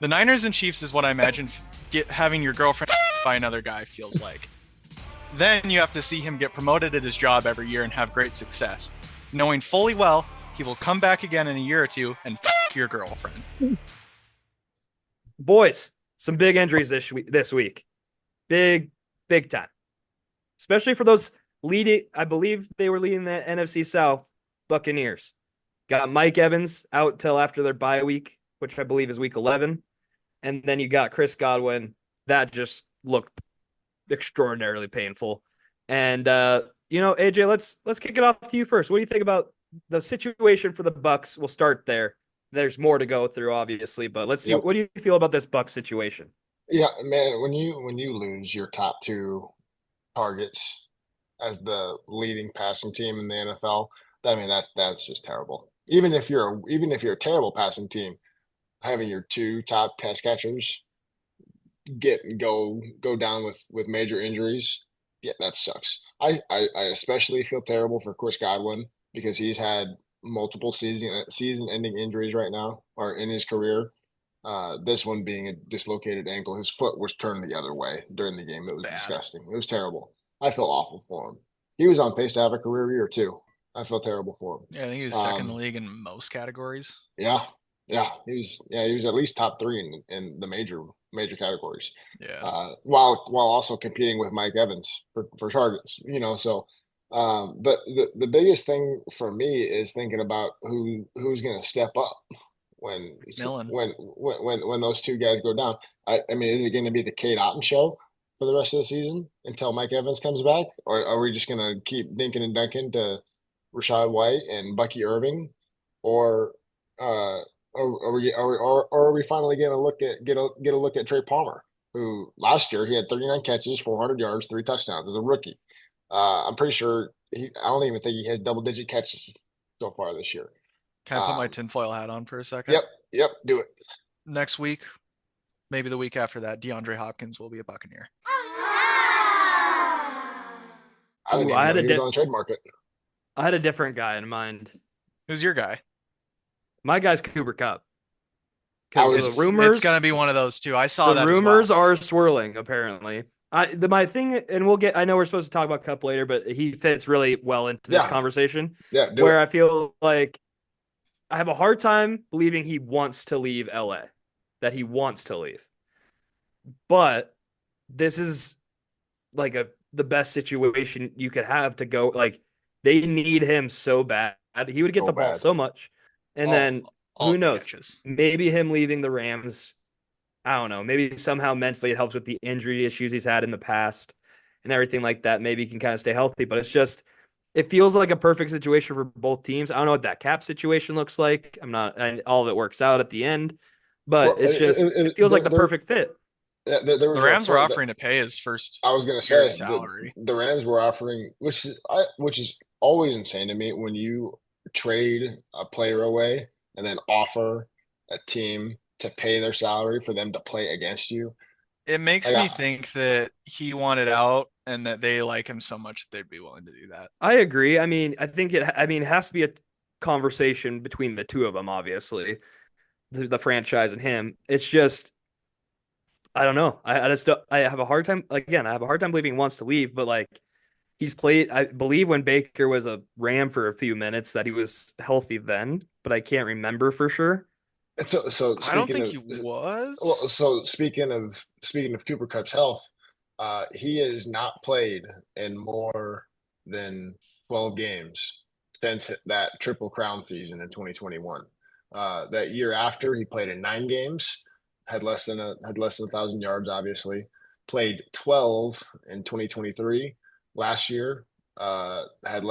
The Niners and Chiefs is what I imagine having your girlfriend by another guy feels like. Then you have to see him get promoted at his job every year and have great success, knowing fully well he will come back again in a year or two and your girlfriend. Boys, some big injuries this week. Big, big time. Especially for those leading, I believe they were leading the NFC South Buccaneers. Got Mike Evans out till after their bye week, which I believe is week 11. And then you got Chris Godwin. That just looked extraordinarily painful. And AJ, let's kick it off to you first. What do you think about the situation for the Bucks? We'll start there. There's more to go through, obviously, but let's see. Yep. What do you feel about this Bucks situation? Yeah, man, when you lose your top two targets as the leading passing team in the NFL, I mean that's just terrible. Even if you're a terrible passing team, having your two top pass catchers go down with major injuries, yeah, that sucks. I especially feel terrible for Chris Godwin because he's had multiple season ending injuries right now or in his career. This one being a dislocated ankle. His foot was turned the other way during the game. It was Bad. disgusting. It was terrible. I feel awful for him. He was on pace to have a career year too. I feel terrible for Yeah, I think he was him. second in the league in most categories. Yeah, yeah, he was at least top three in the major categories. Yeah. While also competing with Mike Evans for targets. But the biggest thing for me is thinking about who's going to step up when McMillan. when those two guys go down. I mean, is it going to be the Kate Otten show for the rest of the season until Mike Evans comes back, or are we just going to keep dinking and dunking to Rashad White and Bucky Irving, or are we finally going to get a look at Trey Palmer, who last year he had 39 catches, 400 yards, 3 touchdowns as a rookie. I'm pretty sure I don't even think he has double digit catches so far this year. Can I put my Um, tinfoil hat on for a second? yep, yep, do it. Next week, maybe the week after that, DeAndre Hopkins will be a Buccaneer. I didn't Ooh, even know he was on the trade market. I had a different guy in mind. Who's your guy? My guy's Cooper Cup I because the was It's rumors gonna be one of those two. I saw the that as well. rumors are swirling apparently. My thing, and we'll get. I know we're supposed to talk about Cup later, but he fits really well into this Yeah, conversation. yeah, do it. Where I feel like I have a hard time believing he wants to leave LA, that he wants to leave. But this is like the best situation you could have to go. Like they need him so bad. He would get So the ball bad. so much, and All then all who the knows? catches. Maybe him leaving the Rams. I don't know. Maybe somehow mentally it helps with the injury issues he's had in the past and everything like that. Maybe he can kind of stay healthy. But it's just it feels like a perfect situation for both teams. I don't know what that cap situation looks like. I'm not, and all of it works out at the end, but Well, it's just it feels like the perfect fit. there The was a Rams were report that offering to pay his first I was going to year's say salary. the Rams were offering, which is always insane to me when you trade a player away and then offer a team to pay their salary for them to play against you. It makes Like, me think that he wanted out and that they like him so much that they'd be willing to do that. I agree. I mean, I think it. I mean, it has to be a conversation between the two of them. Obviously, the franchise and him. It's just I don't know. I just I have a hard time. Like, again, I have a hard time believing he wants to leave. But like he's played. I believe when Baker was a Ram for a few minutes that he was healthy then, but I can't remember for sure. and so I don't speaking think of he well, was. so speaking of Cooper Cup's health, he has not played in more than 12 games since that Triple Crown season in 2021. That year after, he played in 9 games, had less than 1,000 yards, obviously. Played 12 in 2023. Last year, had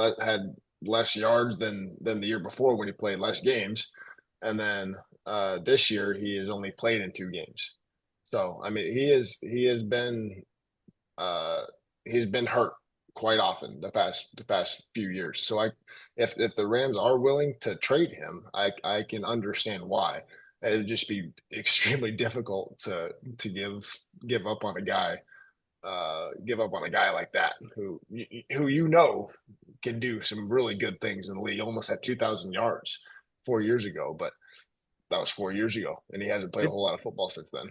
less yards than the year before when he played less games, and then this year he has only played in 2 games. So I mean, uh, he's been hurt quite often the past few years. So if the Rams are willing to trade him, I can understand why. It would just be extremely difficult to give up on a guy like that who can do some really good things in the league. Almost had 2,000 yards 4 years ago, but that was 4 years ago, and he hasn't played a whole lot of football since then.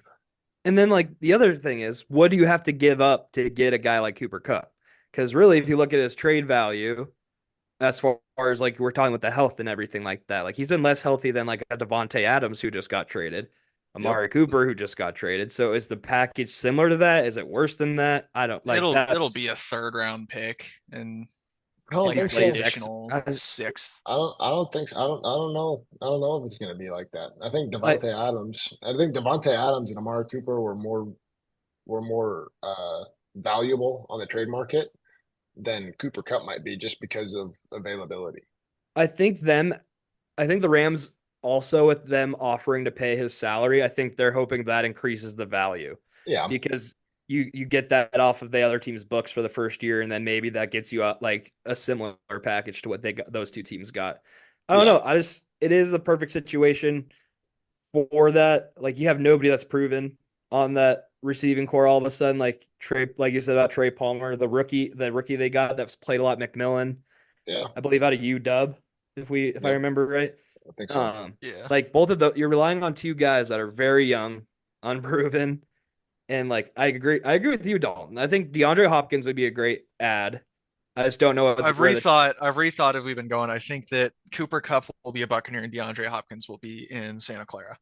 And then like the other thing is, what do you have to give up to get a guy like Cooper Kupp? Because really, if you look at his trade value, as far as like we're talking with the health and everything like that, like he's been less healthy than like a Devontae Adams who just got traded, Yep. Amari Cooper who just got traded. So is the package similar to that? Is it worse than that? I don't like It'll that's be a 3rd-round pick and I don't like think an so. additional I- 6th. I don't think so. I don't know. I don't know if it's going to be like that. like I think Devontae Adams and Amari Cooper were more valuable on the trade market than Cooper Cup might be just because of availability. I think the Rams also with them offering to pay his salary, I think they're hoping that increases the value Yeah. because you get that off of the other team's books for the first year, and then maybe that gets you out like a similar package to what they got, those two teams got. I don't Yeah. know. It is the perfect situation for that. Like you have nobody that's proven on that receiving core all of a sudden. Like Trey, like you said about Trey Palmer, the rookie they got that's played a lot, McMillan, Yeah. I believe out of UW, if I Yep. remember right. I think so. Yeah. Like both of the you're relying on two guys that are very young, unproven, and like I agree with you, Dalton. I think DeAndre Hopkins would be a great ad. I just don't know where the I've rethought if we've been going. I think that Cooper Cup will be a Buccaneer and DeAndre Hopkins will be in Santa Clara.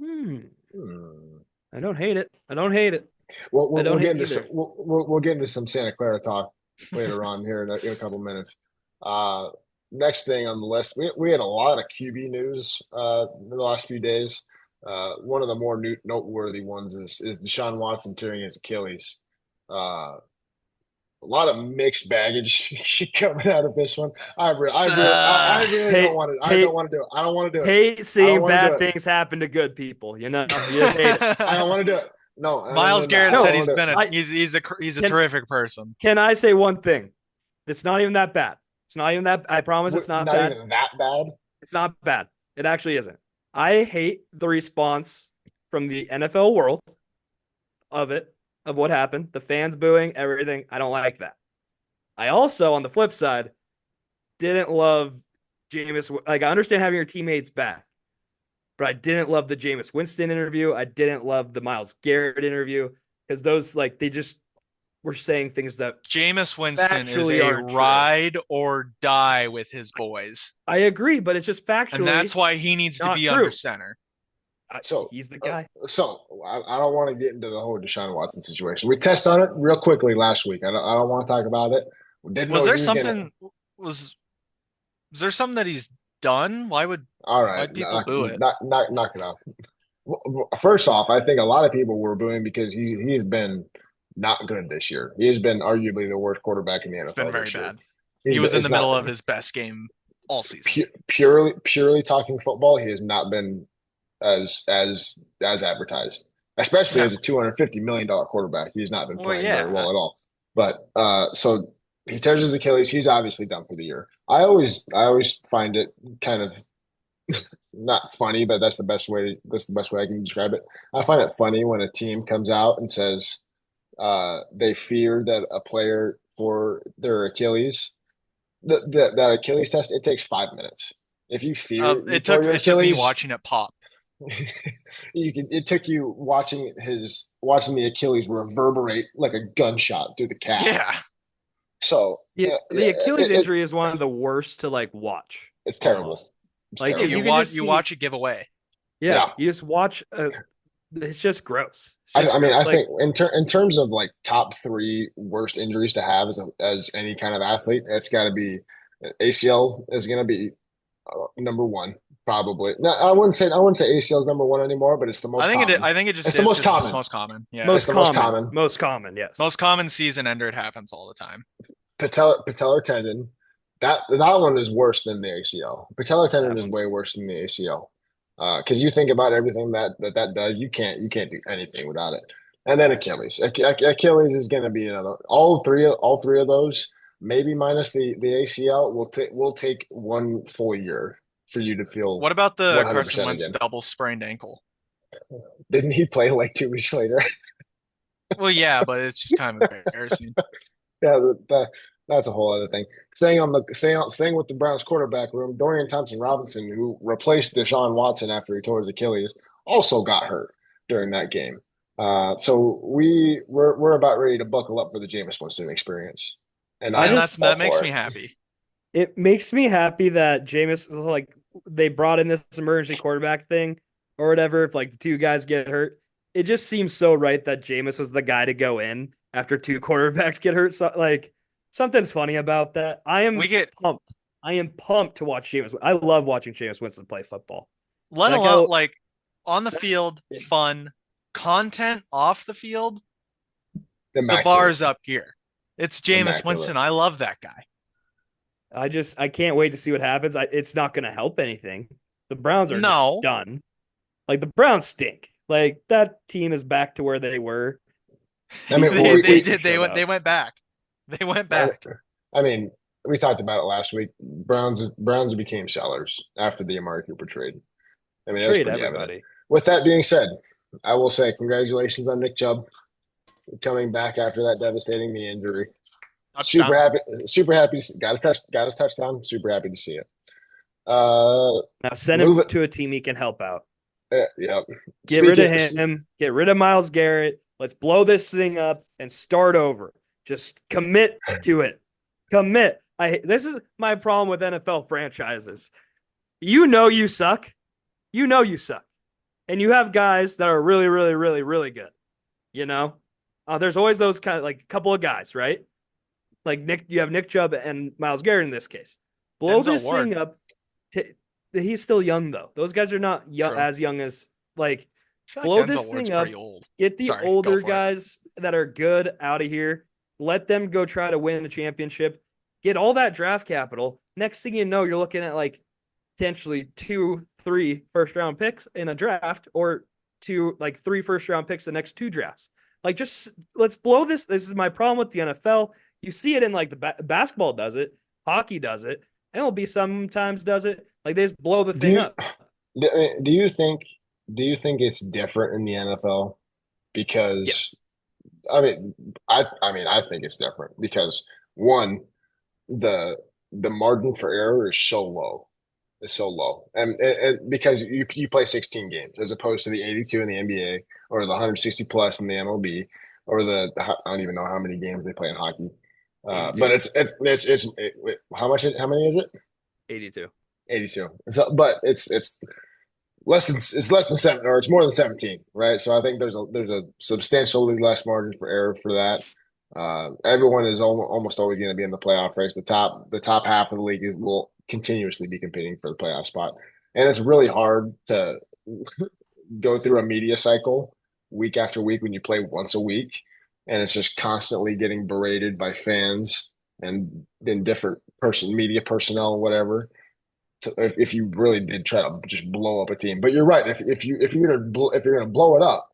Hmm, Hmm. I don't hate it. I don't hate it. We'll, I we'll, don't we'll get hate into some either. we'll get into some Santa Clara talk later on here in a couple minutes. Uh, Next thing on the list, we had a lot of QB news in the last few days. One of the more noteworthy ones is Deshaun Watson tearing his Achilles. A lot of mixed baggage coming out of this one. I really Hey, don't want to. I hey, don't want to do it. I don't want to do it. hate I don't seeing want to do bad it. things happen to good people. You know, you just hate it. I don't want to do it. No, Miles Garrett I No, said don't he's want to do it. been I he's a can terrific person. can I say one thing? It's not even that bad. It's not even that. I promise it's not Not bad. even that bad. It's not bad. It actually isn't. I hate the response from the NFL world of it, of what happened, the fans booing, everything. I don't like that. I also, on the flip side, didn't love Jameis. Like, I understand having your teammates back, but I didn't love the Jameis Winston interview. I didn't love the Miles Garrett interview because those, like, they just were saying things that Jameis Winston is factually a aren't true. ride or die with his boys. I agree, but it's just factually. And that's why he needs to not be true. under center. So he's the guy. I don't want to get into the whole Deshaun Watson situation. We tested on it real quickly last week. I don't want to talk about it. Didn't Was know there he was gonna. something was was there something that he's done? All Why'd right, people boo it? knock it off. First off, I think a lot of people were booing because he's been not good this year. He has been arguably the worst quarterback in the It's been NFL very this year. bad. He was in the middle of his best game all season. Purely talking football. He has not been as advertised, especially as a $250 million quarterback. He's not been Well, playing very yeah. well at all. But so he tears his Achilles. He's obviously done for the year. I always find it kind of not funny, but that's the best way. That's the best way I can describe it. I find it funny when a team comes out and says they fear that a player for their Achilles, that Achilles test, it takes 5 minutes. If you fear It for took your it took me Achilles, watching it pop. it took you watching the Achilles reverberate like a gunshot through the calf. Yeah. So The Achilles injury is one of the worst to like watch. it's terrible. Almost. It's Like, terrible. you You can watch just you see- watch it give away. Yeah, you just watch. It's just gross. It's just I mean, gross. I think in terms of like top three worst injuries to have as any kind of athlete, it's got to be ACL is going to be number one probably. No, I wouldn't say ACL is number one anymore, but it's the most. I think common. I think it just It's is the most 'cause it's common. the most common. Yeah. most It's the most common, common. most common. Yes, Most common season ender. It happens all the time. Patellar tendon. That one is worse than the ACL. Patellar tendon That is one's- way worse than the ACL. Because you think about everything that does, you can't do anything without it. And then Achilles. Achilles is going to be another. All three of those, maybe minus the ACL, will take 1 full year for you to feel. What about the 100% Carson Wentz again. double sprained ankle? Didn't he play like 2 weeks later? Well, yeah, but it's just kind of embarrassing. Yeah, that's a whole other thing. Staying with the Browns quarterback room, Dorian Thompson Robinson, who replaced Deshaun Watson after he tore his Achilles, also got hurt during that game. So we're about ready to buckle up for the Jameis Winston experience, and I And I'm that's just all that makes for me it. happy. it makes me happy that Jameis is like they brought in this emergency quarterback thing or whatever. If like the two guys get hurt, it just seems so right that Jameis was the guy to go in after two quarterbacks get hurt. So like something's funny about that. I We am get pumped. I am pumped to watch Jameis. I love watching Jameis Winston play football. let That guy alone will. like on the field, fun content off the field. The Immaculate, bar's up here. It's Jameis immaculate. Winston. I love that guy. I can't wait to see what happens. It's not going to help anything. The Browns are just No, done. Like the Browns stink. Like that team is back to where they were I mean, before they Peyton did. showed They up. went back. They went I, back. I mean, we talked about it last week. Browns became sellers after the Amari Cooper trade. I mean, it was Trade pretty evident. everybody. With that being said, I will say congratulations on Nick Chubb coming back after that devastating knee injury. Super Touchdown. happy, super happy. Got his touchdown. Super happy to see it. Uh, Now send him move it. to a team he can help out. Yep. Get rid of Speaking, him. Get rid of Miles Garrett. Let's blow this thing up and start over. Just commit to it. Commit. This is my problem with NFL franchises. You know you suck. You know you suck. And you have guys that are really, really, really, really good. You know? There's always those kind of like a couple of guys, right? Like you have Nick Chubb and Miles Garrett in this case. Blow Denzel this Ward. thing up. He's still young though. Those guys are not True. as young as like I feel like blow Denzel this Ward's thing pretty up. old. Get the Sorry, go older for it. guys that are good out of here. Let them go try to win a championship. Get all that draft capital. Next thing you know, you're looking at like potentially 2, 3 first-round picks in a draft, or like 3 first-round picks the next 2 drafts. Like, just let's blow this. This is my problem with the NFL. You see it in like the basketball does it, hockey does it, MLB sometimes does it. Like they just blow the do thing you up. do you think it's different in the NFL? Because Yes. I mean, I think it's different because one, the the margin for error is so low. It's so low, and because you play 16 games as opposed to the 82 in the NBA or the 160 plus in the MLB or I don't even know how many games they play in hockey. But 82. how many is it? 82. 82. So, but it's less than seven, or it's more than 17, right? So I think there's a substantially less margin for error for that. Everyone is almost always going to be in the playoff race. The top half of the league will continuously be competing for the playoff spot, and it's really hard to go through a media cycle week after week when you play once a week, and it's just constantly getting berated by fans and in different media personnel, whatever, if you really did try to just blow up a team. But you're right. If you're gonna blow it up,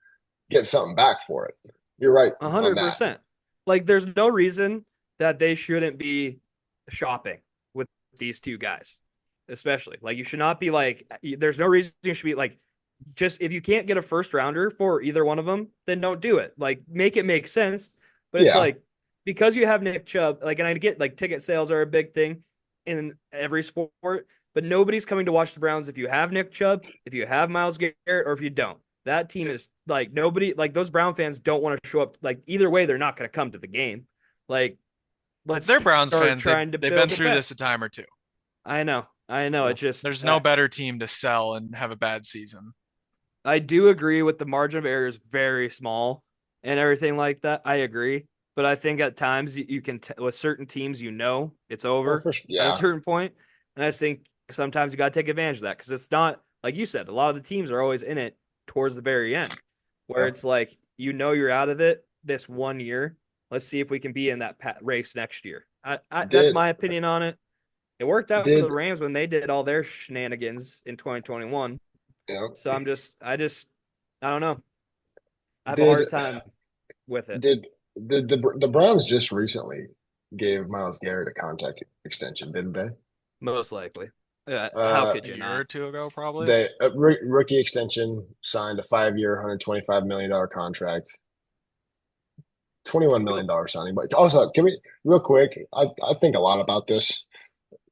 get something back for it. You're right on that. 100%. Like there's no reason that they shouldn't be shopping with these two guys, especially. Like you should not be like. There's no reason you should be like. Just if you can't get a first rounder for either one of them, then don't do it. Like make it make sense. But it's Yeah, like because you have Nick Chubb, like, and I get like ticket sales are a big thing in every sport, but nobody's coming to watch the Browns if you have Nick Chubb, if you have Miles Garrett, or if you don't. That team is like nobody, like those Brown fans don't want to show up. Like either way, they're not going to come to the game. Like let's They're Browns start fans. They've trying to they've been build it through back. this a time or two. I know, I know. It just There's no better team to sell and have a bad season. I do agree with the margin of error is very small and everything like that. I agree, but I think at times you can with certain teams, it's well, over at a yeah, certain point, and I just think sometimes you got to take advantage of that because it's not like you said. A lot of the teams are always in it towards the very end, where yeah. it's like you're out of it this one year. Let's see if we can be in that race next year. That's Did my opinion on it. It worked out for the did Rams when they did all their shenanigans in 2021. you know? So I don't know. I have a Did hard time with it. did the Browns just recently gave Miles Garrett a contract extension, didn't they? Most likely. How Uh, could A you year or not? two ago, probably. they rookie extension, signed a 5-year, $125 million contract. $21 million signing. But also, can we real quick? I think a lot about this.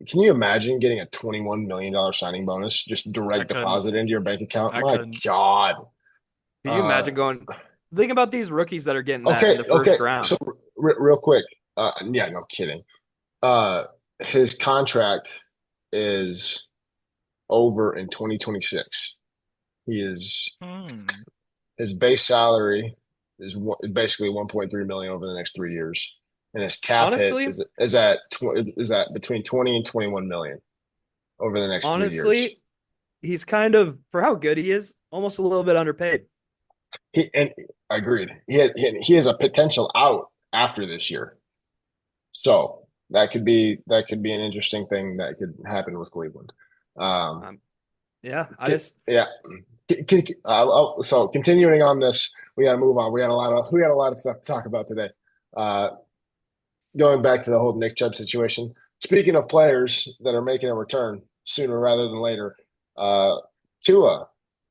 Can you imagine getting a $21 million signing bonus just I direct couldn't. deposit into your bank account? I My couldn't. God. Can you Uh, imagine going? Think about these rookies that are getting that in okay, the okay. first round. So real quick. Yeah, no kidding. Uh, his contract is over in 2026. He is Hmm. his base salary is basically 1.3 million over the next 3 years, and his cap hit Honestly, is at between 20 and 21 million over the next 3 years. honestly, he's kind of for how good he is, almost a little bit underpaid. And I agreed. He has a potential out after this year, so that could be an interesting thing that could happen with Cleveland. Um, Um, yeah, I just yeah. So continuing on this, we got to move on. We got a lot of stuff to talk about today. Uh, Going back to the whole Nick Chubb situation. Speaking of players that are making a return sooner rather than later, uh, Tua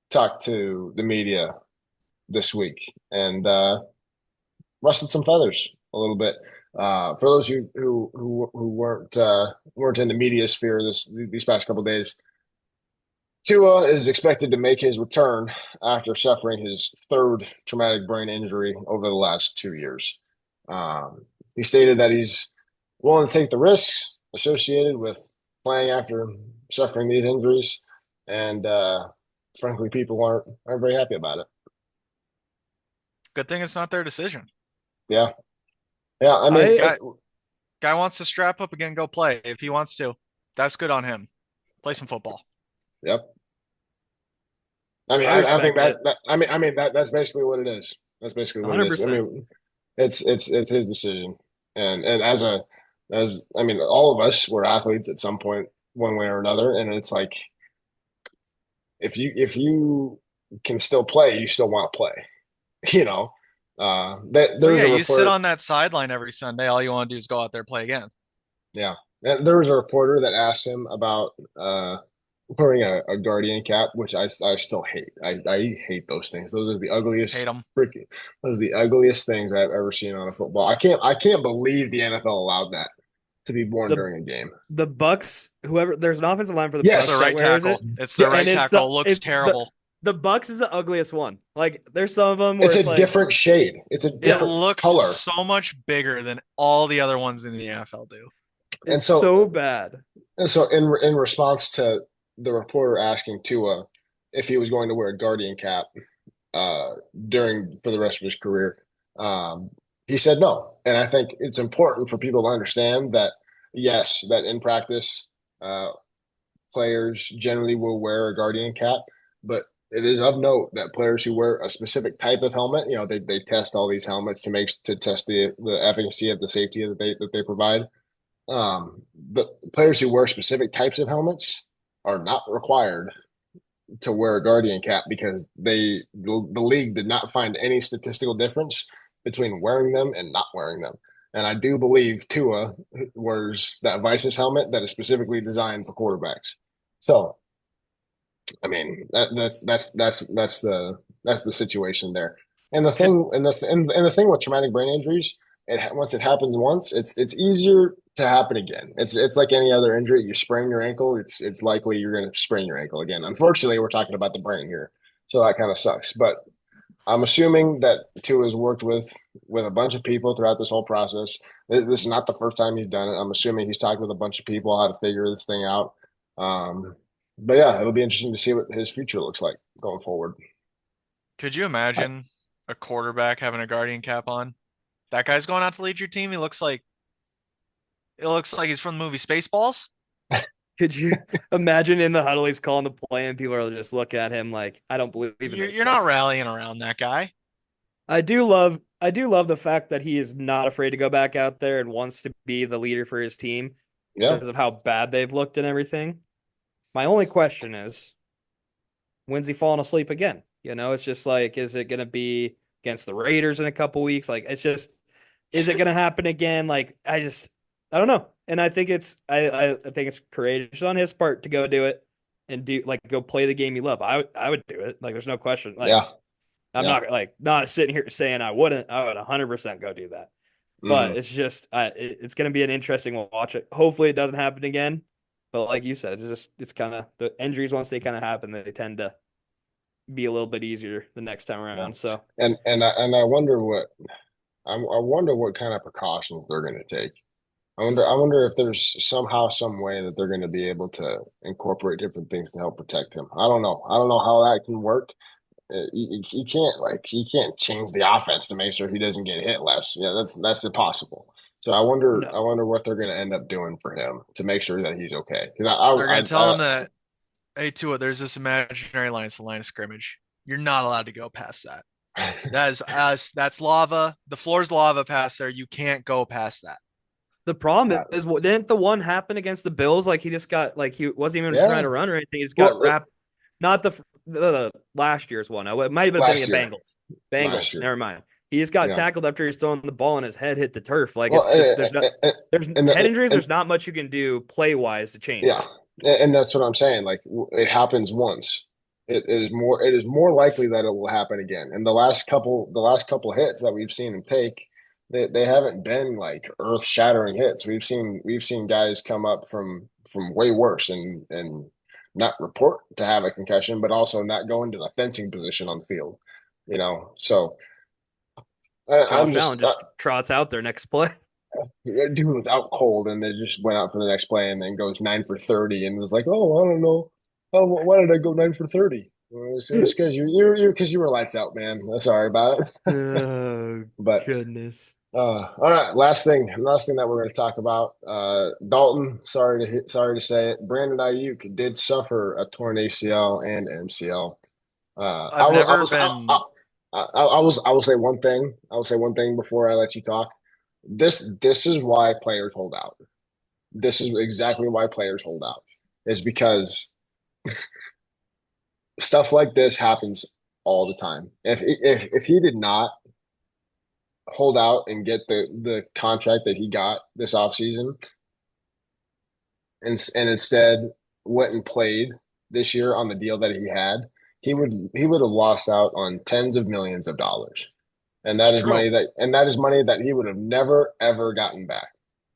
talked to the media this week and rustled some feathers a little bit. For those who weren't in the media sphere these past couple of days, Tua is expected to make his return after suffering his third traumatic brain injury over the last 2 years. He stated that he's willing to take the risks associated with playing after suffering these injuries, and frankly, people aren't very happy about it. Good thing it's not their decision. Yeah, yeah. I mean, I Guy wants to strap up again, and go play if he wants to. That's good on him. Play some football. yep. I mean, I I think respect it that's basically what it is. That's basically what it is. I 100%. mean, it's his decision, and as I mean, all of us were athletes at some point, one way or another, and it's like if you can still play, you still want to play. You know, Well, there was yeah, a you sit report. on that sideline every Sunday. All you want to do is go out there play again. Yeah, there was a reporter that asked him about wearing a guardian cap, which I still hate. I hate those things. Those are the Hate ugliest him. freaking. Those are the ugliest things I've ever seen on a football. I can't believe the NFL allowed that to be worn The during a game. the Bucks, whoever there's an offensive line for the It's the Bucks Yes, that right wears it, tackle. It's the and right yes. tackle. Looks terrible. the Bucks is the ugliest one. Like there's some of them where It's it's a like different shade. It's a It different looks color, so much bigger than all the other ones in the NFL do. and it's so so bad. And so, in response to the reporter asking Tua if he was going to wear a guardian cap uh, during for the rest of his career, um, he said no. And I think it's important for people to understand that yes, that in practice, uh, players generally will wear a guardian cap, but it is of note that players who wear a specific type of helmet, they test all these helmets to test the efficacy of the safety that they provide. But players who wear specific types of helmets are not required to wear a guardian cap because the league did not find any statistical difference between wearing them and not wearing them. And I do believe Tua wears that Vices helmet that is specifically designed for quarterbacks. So, I mean, that's the situation there. And the Could thing and the thing with traumatic brain injuries, once it happens once, it's easier to happen again. It's like any other injury. You sprain your ankle, it's likely you're going to sprain your ankle again. Unfortunately, we're talking about the brain here, so that kind of sucks. But I'm assuming that Tua has worked with a bunch of people throughout this whole process. This is not the first time he's done it. I'm assuming he's talked with a bunch of people how to figure this thing out. But yeah, it'll be interesting to see what his future looks like going forward. could you imagine a quarterback having a guardian cap on? That guy's going out to lead your team. It looks like he's from the movie Spaceballs. Could you imagine in the huddle he's calling the play and people are just looking at him like, I don't believe in You're this you're guy. not rallying around that guy. I do love the fact that he is not afraid to go back out there and wants to be the leader for his team Yeah, because of how bad they've looked and everything. My only question is, when's he falling asleep again? It's just like, is it going to be against the Raiders in a couple weeks? Like, it's just, is it going to happen again? Like, I don't know. And I think I think it's courageous on his part to go do it and go play the game you love. I would do it. Like, there's no question. Like, yeah. I'm Yeah. not sitting here saying I wouldn't. I would 100% go do that. But Hmm. it's just it's going to be an interesting watch. It. Hopefully, it doesn't happen again. But like you said, it's kind of the injuries once they kind of happen, they tend to be a little bit easier the next time Yeah. around. So And I wonder I wonder what kind of precautions they're going to take. I wonder if there's somehow some way that they're going to be able to incorporate different things to help protect him. I don't know how that can work. You can't you can't change the offense to make sure he doesn't get hit less. Yeah, that's impossible. So I wonder no, I wonder what they're going to end up doing for him to make sure that he's okay. Because They're gonna tell him that, hey Tua, there's this imaginary line, it's the line of scrimmage. You're not allowed to go past that. That is us. That's lava. The floor's lava past there. You can't go past that. the problem uh, is, didn't the one happen against the Bills? Like he just got like he wasn't even trying yeah. to run or anything. He just got Well, wrapped. Not the last year's one. It might have been last the year, Bengals. last Bengals. year, Never mind. He just got yeah. tackled after he was throwing the ball and his head hit the turf. Like Well, it's just there's and, head injuries. and There's not much you can do play wise to change yeah, it. and that's what I'm saying. Like it happens once. It is more likely that it will happen again. And the last couple hits that we've seen him take, they haven't been like earth shattering hits. We've seen guys come up from way worse and not report to have a concussion, but also not go into the fencing position on the field. So I'm Josh just Allen just trots out there next play. dude was out cold and they just went out for the next play and then goes 9 for 30 and was like, oh, I don't know. Oh, why did I go 9 for 30? Well, it's because you were lights out, man. Sorry about it. Oh But goodness. all right, last thing that we're going to talk about. Dalton, sorry to say it. Brandon Ayuk did suffer a torn ACL and MCL. I've never been. I will say one thing. I will say one thing before I let you talk. This is why players hold out. This is exactly why players hold out. Is because stuff like this happens all the time. If he did not hold out and get the contract that he got this offseason and instead went and played this year on the deal that he had, he would have lost out on tens of millions of dollars. And It's that is true. money that he would have never ever gotten back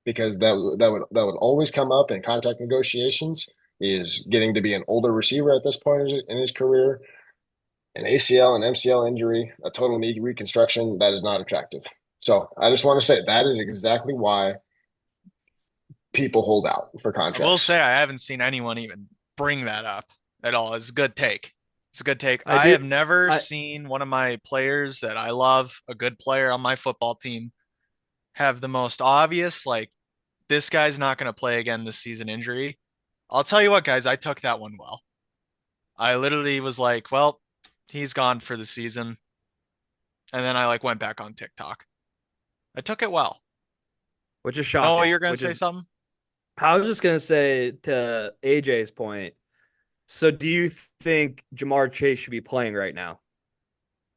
because that would always come up in contract negotiations. He is getting to be an older receiver at this point in his career. An ACL and MCL injury, a total knee reconstruction, that is not attractive. So I just want to say that is exactly why people hold out for I will contracts. say I haven't seen anyone even bring that up at all. It's a good take. It's a good take. I I do. have never I seen one of my players that I love, a good player on my football team, have the most obvious, like, this guy's not going to play again this season injury. I'll tell you what, guys, I took that one well. I literally was like, well, he's gone for the season. And then I like went back on TikTok. I took it well. which is Oh, shocking. you're going to Which say is something? I was just gonna say to AJ's point. So do you think Jamar Chase should be playing right now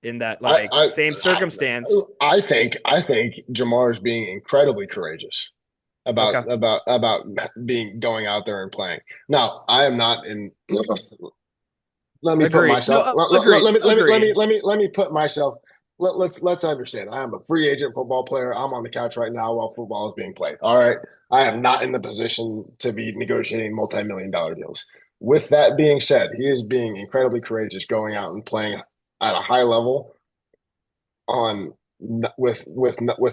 in that I like I same I, circumstance? I think Jamar is being incredibly courageous about Okay. about about being going out there and playing. Now, I am not in. Let me put Agreed. No, myself. agreed. Agreed. Let me put myself. Let's understand. I am a free agent football player. I'm on the couch right now while football is being played. All right. I am not in the position to be negotiating multi-million-dollar deals. With that being said, he is being incredibly courageous, going out and playing at a high level on with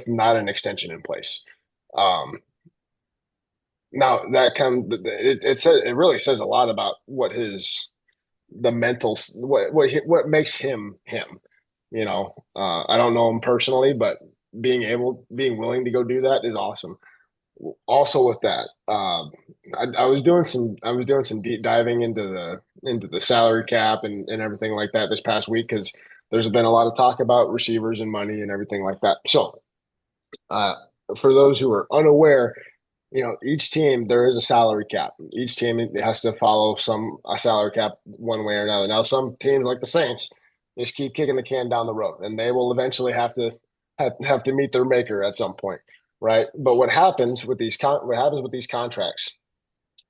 not an extension in place. Um, Now that comes it really says a lot about what his the mental what makes him him. I don't know him personally, but being willing to go do that is awesome. Also, with that, I was doing some deep diving into the salary cap and everything like that this past week because there's been a lot of talk about receivers and money and everything like that. So, uh, for those who are unaware, each team there is a salary cap. Each team has to follow a salary cap one way or another. Now, some teams like the Saints just keep kicking the can down the road, and they will eventually have to meet their maker at some point, right? But what happens with these contracts?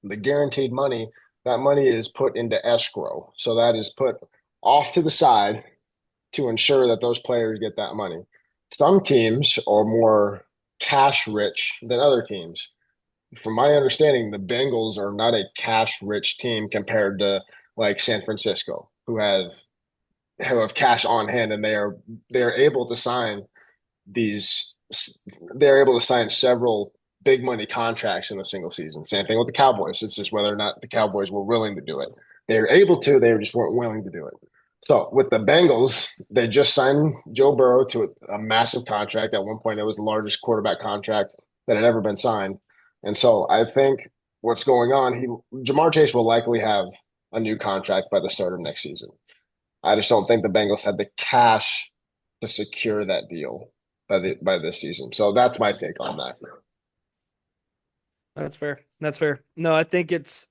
The guaranteed money, that money is put into escrow, so that is put off to the side to ensure that those players get that money. Some teams are more cash rich than other teams. From my understanding, the Bengals are not a cash rich team compared to like San Francisco, who have cash on hand, and they're able to sign these they're able to sign several big money contracts in a single season. Same thing with the Cowboys. It's just whether or not the Cowboys were willing to do it. They were able to, they just weren't willing to do it. So with the Bengals, they just signed Joe Burrow to a massive contract. At one point, it was the largest quarterback contract that had ever been signed. And so I think what's going on, Jamar Chase will likely have a new contract by the start of next season. I just don't think the Bengals had the cash to secure that deal by this season. So that's my take on that. That's fair. That's fair. No, I think it's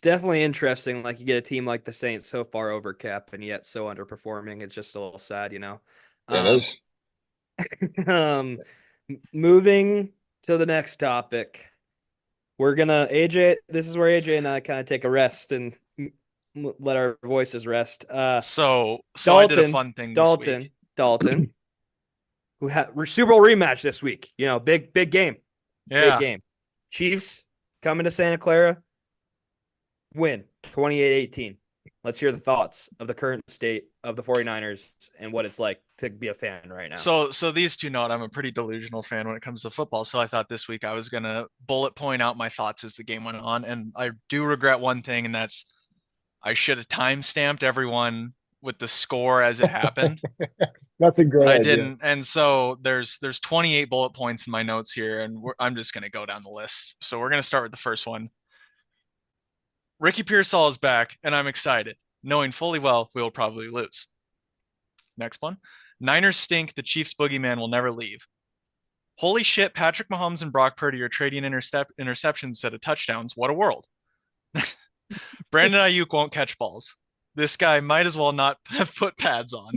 definitely interesting. Like you get a team like the Saints so far over cap and yet so underperforming. It's just a little sad, you know. It is. Moving to the next topic, we're gonna AJ. This is where AJ and I kind of take a rest and let our voices rest. So Dalton, I did a fun thing this week. Dalton, who had Super Bowl rematch this week. You know, big game. Yeah. Big game. Chiefs coming to Santa Clara. Win 28-18. Let's hear the thoughts of the current state of the 49ers and what it's like to be a fan right now. So these two know I'm a pretty delusional fan when it comes to football. So I thought this week I was going to bullet point out my thoughts as the game went on. And I do regret one thing, and that's I should have time-stamped everyone with the score as it happened. That's a great idea. I didn't. And so there's 28 bullet points in my notes here, and I'm just going to go down the list. So we're going to start with the first one. Ricky Pearsall is back, and I'm excited, knowing fully well we will probably lose. Next one. Niners stink. The Chiefs' boogeyman will never leave. Holy shit, Patrick Mahomes and Brock Purdy are trading interceptions instead of touchdowns. What a world. Brandon Ayuk won't catch balls. This guy might as well not have put pads on.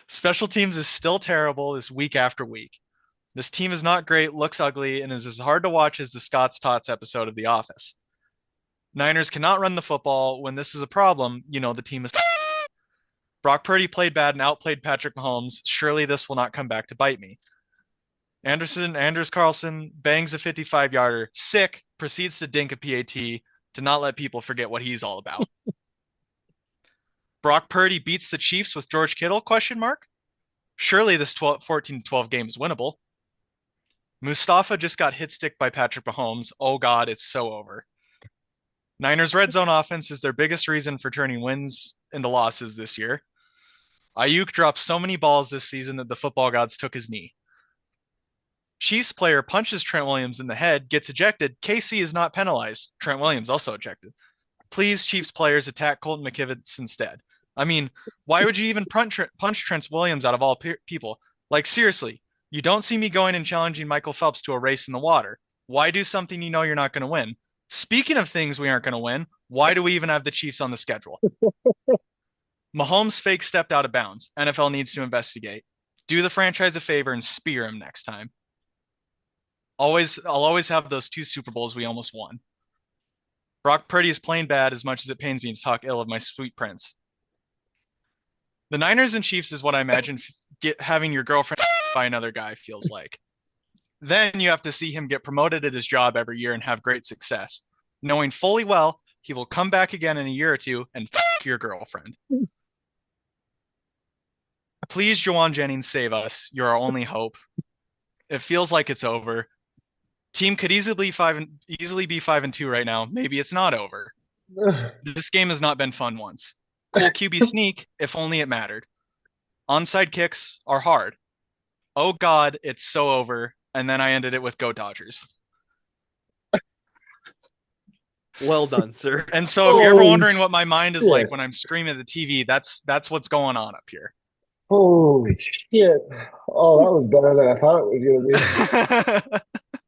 Special teams is still terrible this week after week. This team is not great, looks ugly, and is as hard to watch as the Scott's Tots episode of The Office. Niners cannot run the football. When this is a problem, you know the team is... Brock Purdy played bad and outplayed Patrick Mahomes. Surely this will not come back to bite me. Anders Carlson bangs a 55-yarder. Sick, proceeds to dink a PAT to not let people forget what he's all about. Brock Purdy beats the Chiefs with George Kittle, ? Surely this 14-12 game is winnable. Mustafa just got hit stick by Patrick Mahomes. Oh God, it's so over. Niners red zone offense is their biggest reason for turning wins into losses this year. Ayuk dropped so many balls this season that the football gods took his knee. Chiefs player punches Trent Williams in the head, gets ejected. KC is not penalized. Trent Williams also ejected. Please, Chiefs players, attack Colton McKivitz instead. I mean, why would you even punch Trent Williams out of all people? Like, seriously, you don't see me going and challenging Michael Phelps to a race in the water. Why do something you know you're not going to win? Speaking of things we aren't going to win, why do we even have the Chiefs on the schedule? Mahomes fake stepped out of bounds. NFL needs to investigate. Do the franchise a favor and spear him next time. I'll always have those 2 Super Bowls we almost won. Brock Purdy is playing bad as much as it pains me to talk ill of my sweet prince. The Niners and Chiefs is what I imagine having your girlfriend by another guy feels like. Then you have to see him get promoted at his job every year and have great success, knowing fully well he will come back again in a year or two and your girlfriend. Please, Jawan Jennings, save us. You're our only hope. It feels like it's over. Team could easily be 5-2 right now. Maybe it's not over. This game has not been fun once. Cool QB sneak, if only it mattered. Onside kicks are hard. Oh God, it's so over. And then I ended it with Go Dodgers. Well done, sir. And so if you're ever wondering what my mind is like when I'm screaming at the TV, that's what's going on up here. Holy shit. Oh, that was better than I thought it was going to be.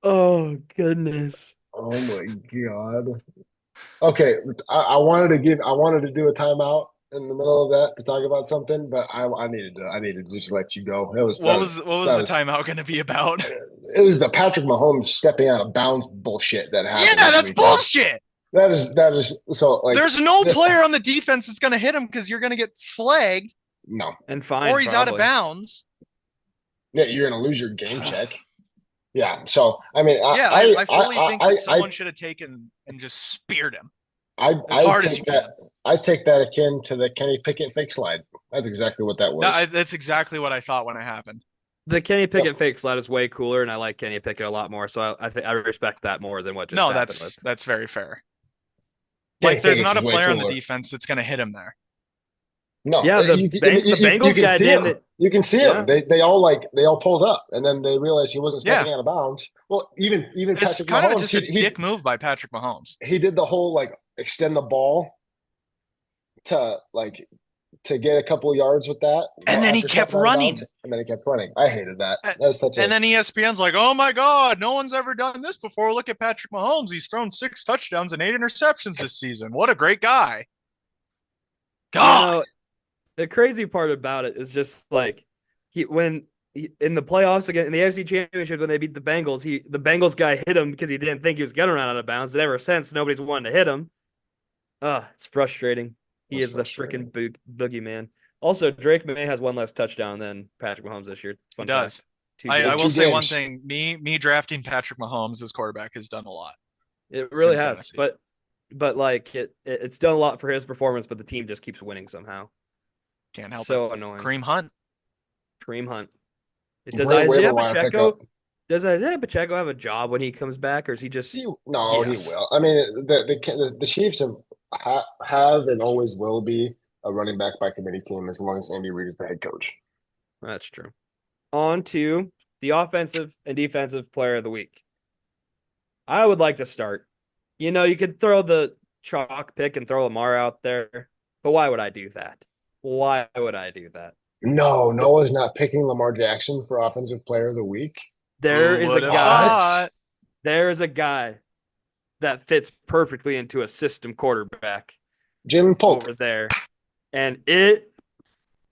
Oh, goodness. Oh, my God. Okay, I wanted to do a timeout in the middle of that to talk about something, but I needed to just let you go. What was the timeout going to be about? It was the Patrick Mahomes stepping out of bounds bullshit that happened. Yeah, that's bullshit. That is so like there's no player on the defense that's going to hit him because you're going to get flagged. No. And fine, or he's out of probably. bounds. Yeah, you're gonna lose your game check. Yeah. So I mean, Yeah, I fully think that someone should have taken and just speared him as I hard as take you that can. I take that akin to the Kenny Pickett fake slide. That's exactly what that was. That's exactly what I thought when it happened. The Kenny Yep. Pickett fake slide is way cooler, and I like Kenny Pickett a lot more. So I respect that more than what just No, happened with. that's very fair. Kenny Like, there's Pickett's not a was way player on the cooler. defense that's going to hit him there. No, Yeah, the you Bengals can guy see damn him. it. You can see Yeah. him. They all pulled up, and then they realized he wasn't stepping Yeah, out of bounds. Well, even it's Patrick kind of Mahomes, just a dick move by Patrick Mahomes. he did the whole like extend the ball to like to get a couple of yards with that, And then he after kept stepping out of bounds, running. and then he kept running. I hated that. A- That's such And a then ESPN's like, oh my God, no one's ever done this before. Look at Patrick Mahomes. He's thrown 6 touchdowns and 8 interceptions this season. What a great guy. God. The crazy part about it is just like in the playoffs again in the AFC Championship when they beat the Bengals, the Bengals guy hit him because he didn't think he was gonna run out of bounds. And ever since, nobody's wanted to hit him. It's frustrating. He That's is the freaking boogeyman. Also, Drake May has one less touchdown than Patrick Mahomes this year. He does. Two I games. will Two say one games. thing. Me drafting Patrick Mahomes as quarterback has done a lot. It really in has, fantasy. but like it's done a lot for his performance. But the team just keeps winning somehow. Can't help So it. annoying. Kareem Hunt. Kareem Hunt. great waiver wire pickup. Does Isaiah Pacheco have a job when he comes back, or is he just? No, Yes. he will. I mean, the Chiefs have and always will be a running back by committee team as long as Andy Reid is the head coach. That's true. On to the offensive and defensive player of the week. I would like to start. You could throw the chalk pick and throw Lamar out there, but why would I do that? Why would I do that? No, Noah's not picking Lamar Jackson for offensive player of the week. There Who is a would've guy. thought? There is a guy that fits perfectly into a system quarterback Jalen Polk. over there, and it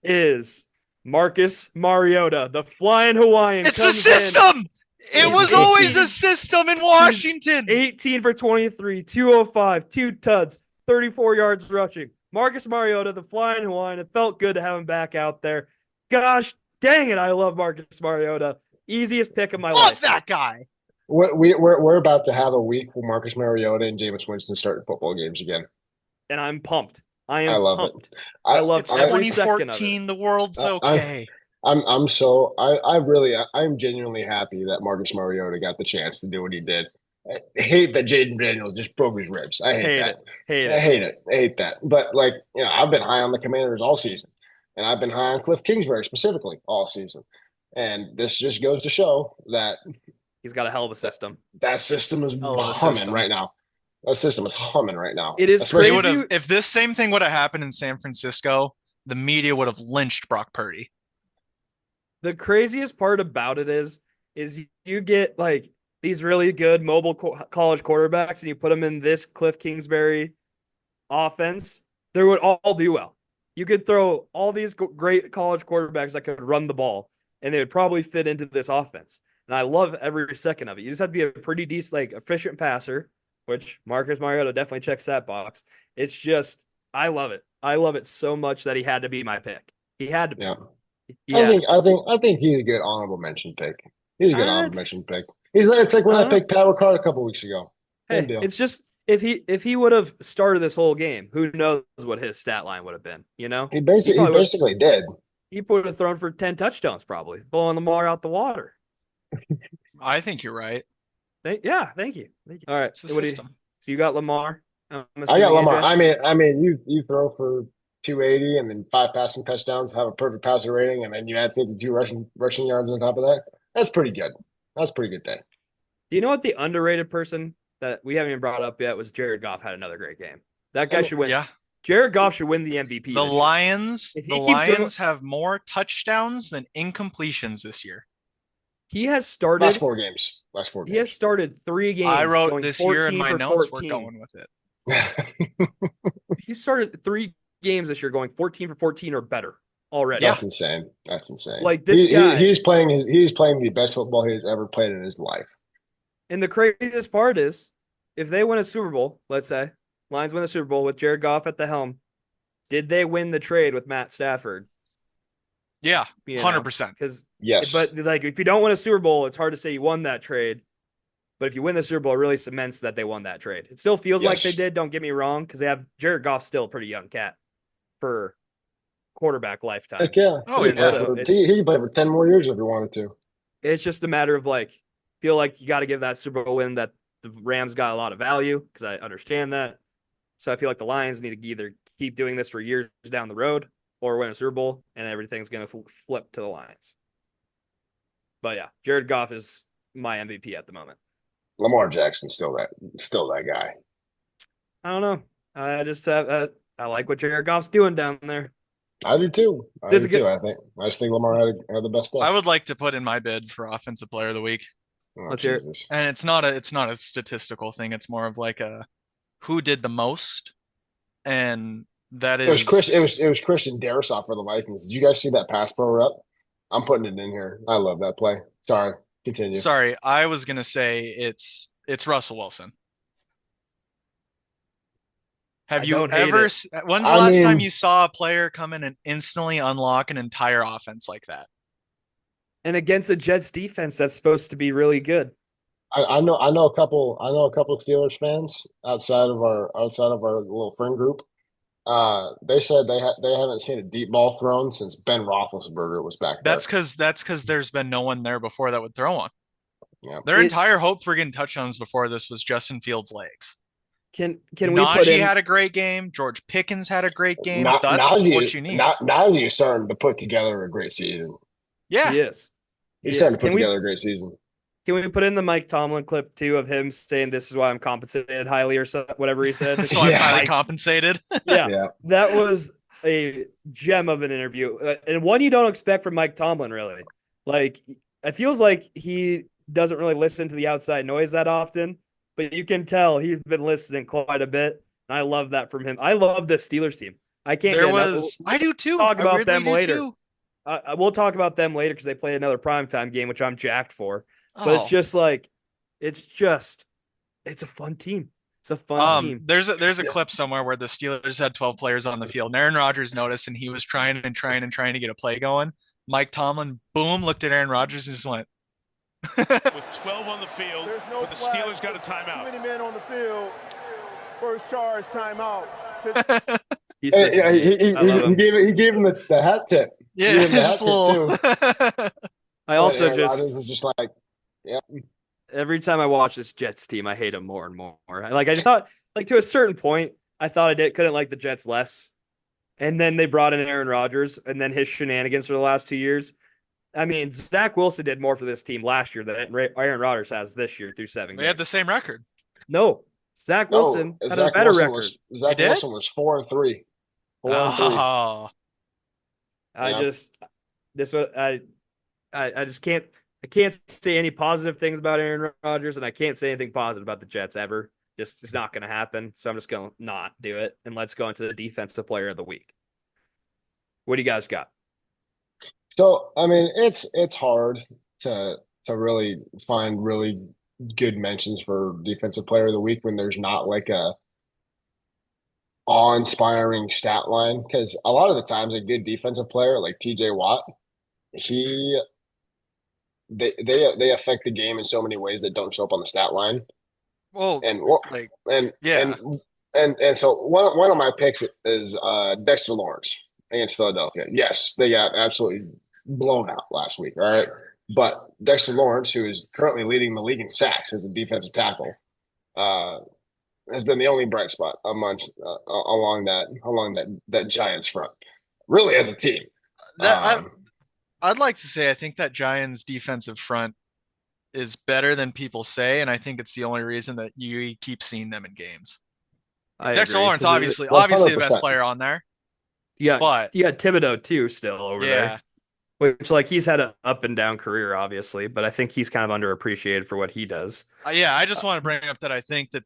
is Marcus Mariota, the Flying Hawaiian. It's a comes in. system. It He's was always 18. a system in Washington. 18 for 23, 205, 2 tuds, 34 yards rushing. Marcus Mariota, the Flying Hawaiian. It felt good to have him back out there. Gosh dang it, I love Marcus Mariota. Easiest pick of my Love life. that guy. We're about to have a week where Marcus Mariota and Jameis Winston start football games again. And I'm pumped. I I am love pumped. it. I love It's every second of it. 2014. The world's I- okay. I'm genuinely happy that Marcus Mariota got the chance to do what he did. I hate that Jaden Daniels just broke his ribs. I hate that. Hate I it. hate it. I hate that. But like, I've been high on the Commanders all season. And I've been high on Cliff Kingsbury specifically all season. And this just goes to show that He's got a hell of a system. that system is I love the humming system. right now. That system is humming right now. It is Especially- crazy. If this same thing would have happened in San Francisco, the media would have lynched Brock Purdy. The craziest part about it is you get like these really good mobile college quarterbacks and you put them in this Cliff Kingsbury offense, they would all do well. You could throw all these great college quarterbacks that could run the ball and they would probably fit into this offense. And I love every second of it. You just have to be a pretty decent, like efficient passer, which Marcus Mariota definitely checks that box. It's just, I love it. I love it so much that he had to be my pick. He had to be. Yeah. Yeah. I think he's a good honorable mention pick. He's a good honorable It's- mention pick. It's like when I Uh, picked Pat Ricard a couple weeks ago. Same Hey, deal. it's just if he would have started this whole game, who knows what his stat line would have been? He probably basically did. he would have thrown for 10 touchdowns, probably blowing Lamar out the water. I think you're right. Thank you. All right, It's the so system. so you got Lamar. I'm I assuming, got Lamar. AJ? I mean, you throw for 280 and then 5 passing touchdowns, have a perfect passer rating, and then you add 52 rushing yards on top of that. That's pretty good. That's a pretty good day. Do you know what the underrated person that we haven't even brought up yet was? Jared Goff had another great game. That guy should win. Yeah. Jared Goff should win the MVP. The this year. Lions, If he the keeps doing- Lions have more touchdowns than incompletions this year. He has started. Last 4 games. He has started 3 games. I wrote going this year in 14 my for notes. 14. We're going with it. He started 3 games this year going 14 for 14 or better already. That's insane. That's insane. Like, this guy- he's playing the best football he's ever played in his life. And the craziest part is, if they win a Super Bowl, let's say, Lions win the Super Bowl with Jared Goff at the helm, did they win the trade with Matt Stafford Yeah, you know? 100%. Yes. But like, if you don't win a Super Bowl, it's hard to say you won that trade. But if you win the Super Bowl, it really cements that they won that trade. It still feels like they Yes. did. Don't get me wrong, because they have Jared Goff still a pretty young cat for quarterback lifetime. Heck yeah. Oh, He could yeah. play So for, he could play for 10 more years if he wanted to. it's just a matter of like, feel like you got to give that Super Bowl win that the Rams got a lot of value, because I understand that. So I feel like the Lions need to either keep doing this for years down the road or win a Super Bowl, and everything's going to flip to the Lions. But yeah, Jared Goff is my MVP at the moment. Lamar Jackson's still that guy. I don't know. I just have I like what Jared Goff's doing down there. I do too. I Does do it get- too. I just think Lamar had the best day. I would like to put in my bid for offensive player of the week. Oh, Let's hear it. Jesus. And it's not a statistical thing. It's more of like a who did the most. And that It was is Chris. It was Christian Darrisaw for the Vikings. Did you guys see that pass pro rep? I'm putting it in here. I love that play. Sorry, continue. sorry, I was gonna say it's Russell Wilson. Have I you don't hate ever it. when's the I last time mean- you saw a player come in and instantly unlock an entire offense like that? And against the Jets defense, that's supposed to be really good. I know a couple Steelers fans outside of our little friend group. They said they haven't seen a deep ball thrown since Ben Roethlisberger was back there. That's because there's been no one there before that would throw one. Yeah. Their entire hope for getting touchdowns before this was Justin Fields' legs. Can we put Najee in? had a great game. George Pickens had a great game. Not That's Najee, what you need. Najee is starting to put together a great season. Yeah. He is. He's He starting is. to put together a great season. Can we put in the Mike Tomlin clip too of him saying this is why I'm compensated highly or so, whatever he said? So I'm Yeah. highly compensated. Yeah, Yeah. that was a gem of an interview, and one you don't expect from Mike Tomlin. Really, like it feels like he doesn't really listen to the outside noise that often, but you can tell he's been listening quite a bit. And I love that from him. I love the Steelers team. I can't. There get enough- was. I do too. Talk I about weirdly them do later. too. We'll talk about them later because they play another primetime game, which I'm jacked for. But Oh. it's just like, it's a fun team. It's a fun team. There's a Yeah. clip somewhere where the Steelers had 12 players on the field, and Aaron Rodgers noticed, and he was trying to get a play going. Mike Tomlin, boom, looked at Aaron Rodgers and just went. With 12 on the field, There's no but the flag. Steelers got a Too timeout. many men on the field. First charge, timeout. He's Hey, such a yeah, genius. I love him. he gave him the hat tip. Yeah, He gave him the just hat tip little. I also Aaron just Rodgers was just like, yeah. every time I watch this Jets team, I hate them more and more. Like I thought, like to a certain point, I thought couldn't like the Jets less, and then they brought in Aaron Rodgers, and then his shenanigans for the last 2 years. I mean, Zach Wilson did more for this team last year than Aaron Rodgers has this year through 7 They games. had the same record. No, Zach Wilson had a better record. Zach did? Wilson was 4-3. 4-3. Oh, I Yeah. just this what I just can't say any positive things about Aaron Rodgers, and I can't say anything positive about the Jets ever. Just it's not going to happen. So I'm just going to not do it, and let's go into the defensive player of the week. What do you guys got? So I mean, it's hard to really find really good mentions for defensive player of the week when there's not like a awe-inspiring stat line. Because a lot of the times a good defensive player like TJ Watt, they affect the game in so many ways that don't show up on the stat line. well, And like and Yeah. and so one of my picks is Dexter Lawrence against Philadelphia. Yes, they got absolutely blown out last week. All right, but Dexter Lawrence, who is currently leading the league in sacks as a defensive tackle, has been the only bright spot along that Giants front, really as a team. that I'd like to say I think that Giants defensive front is better than people say, and I think it's the only reason that you keep seeing them in games. I Dexter agree, Lawrence, 'cause obviously Well, the best 100%. player on there, you but got Thibodeau too still over yeah, there, which like he's had an up and down career, obviously, but I think he's kind of underappreciated for what he does. yeah. I just want to bring up that I think that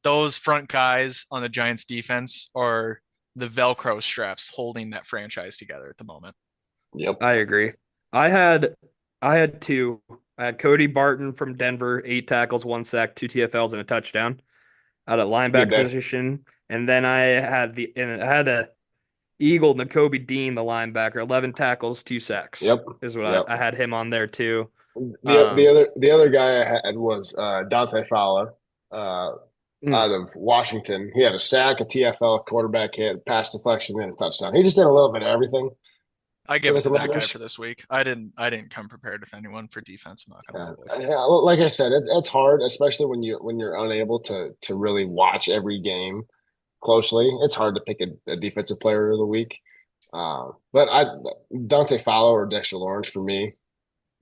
those front guys on the Giants defense are the Velcro straps holding that franchise together at the moment. Yep. I agree. I had two. I had Cody Barton from Denver, 8 tackles, 1 sack, 2 TFLs, and a touchdown at a linebacker Good day. position. And then I had Eagle, Nakobe Dean, the linebacker, 11 tackles, 2 sacks. Yep. Is what Yep. I had him on there too. The other guy I had was Dante Fowler, out of Washington. He had a sack, a TFL, quarterback hit, pass deflection, and a touchdown. He just did a little bit of everything I for give the it to that guy Commanders. for this week. I didn't come prepared with anyone for defense. I'm not gonna lie, boys. Yeah, well, like I said, it's hard, especially when you're unable to really watch every game closely. It's hard to pick a defensive player of the week. But Dante Fowler or Dexter Lawrence for me.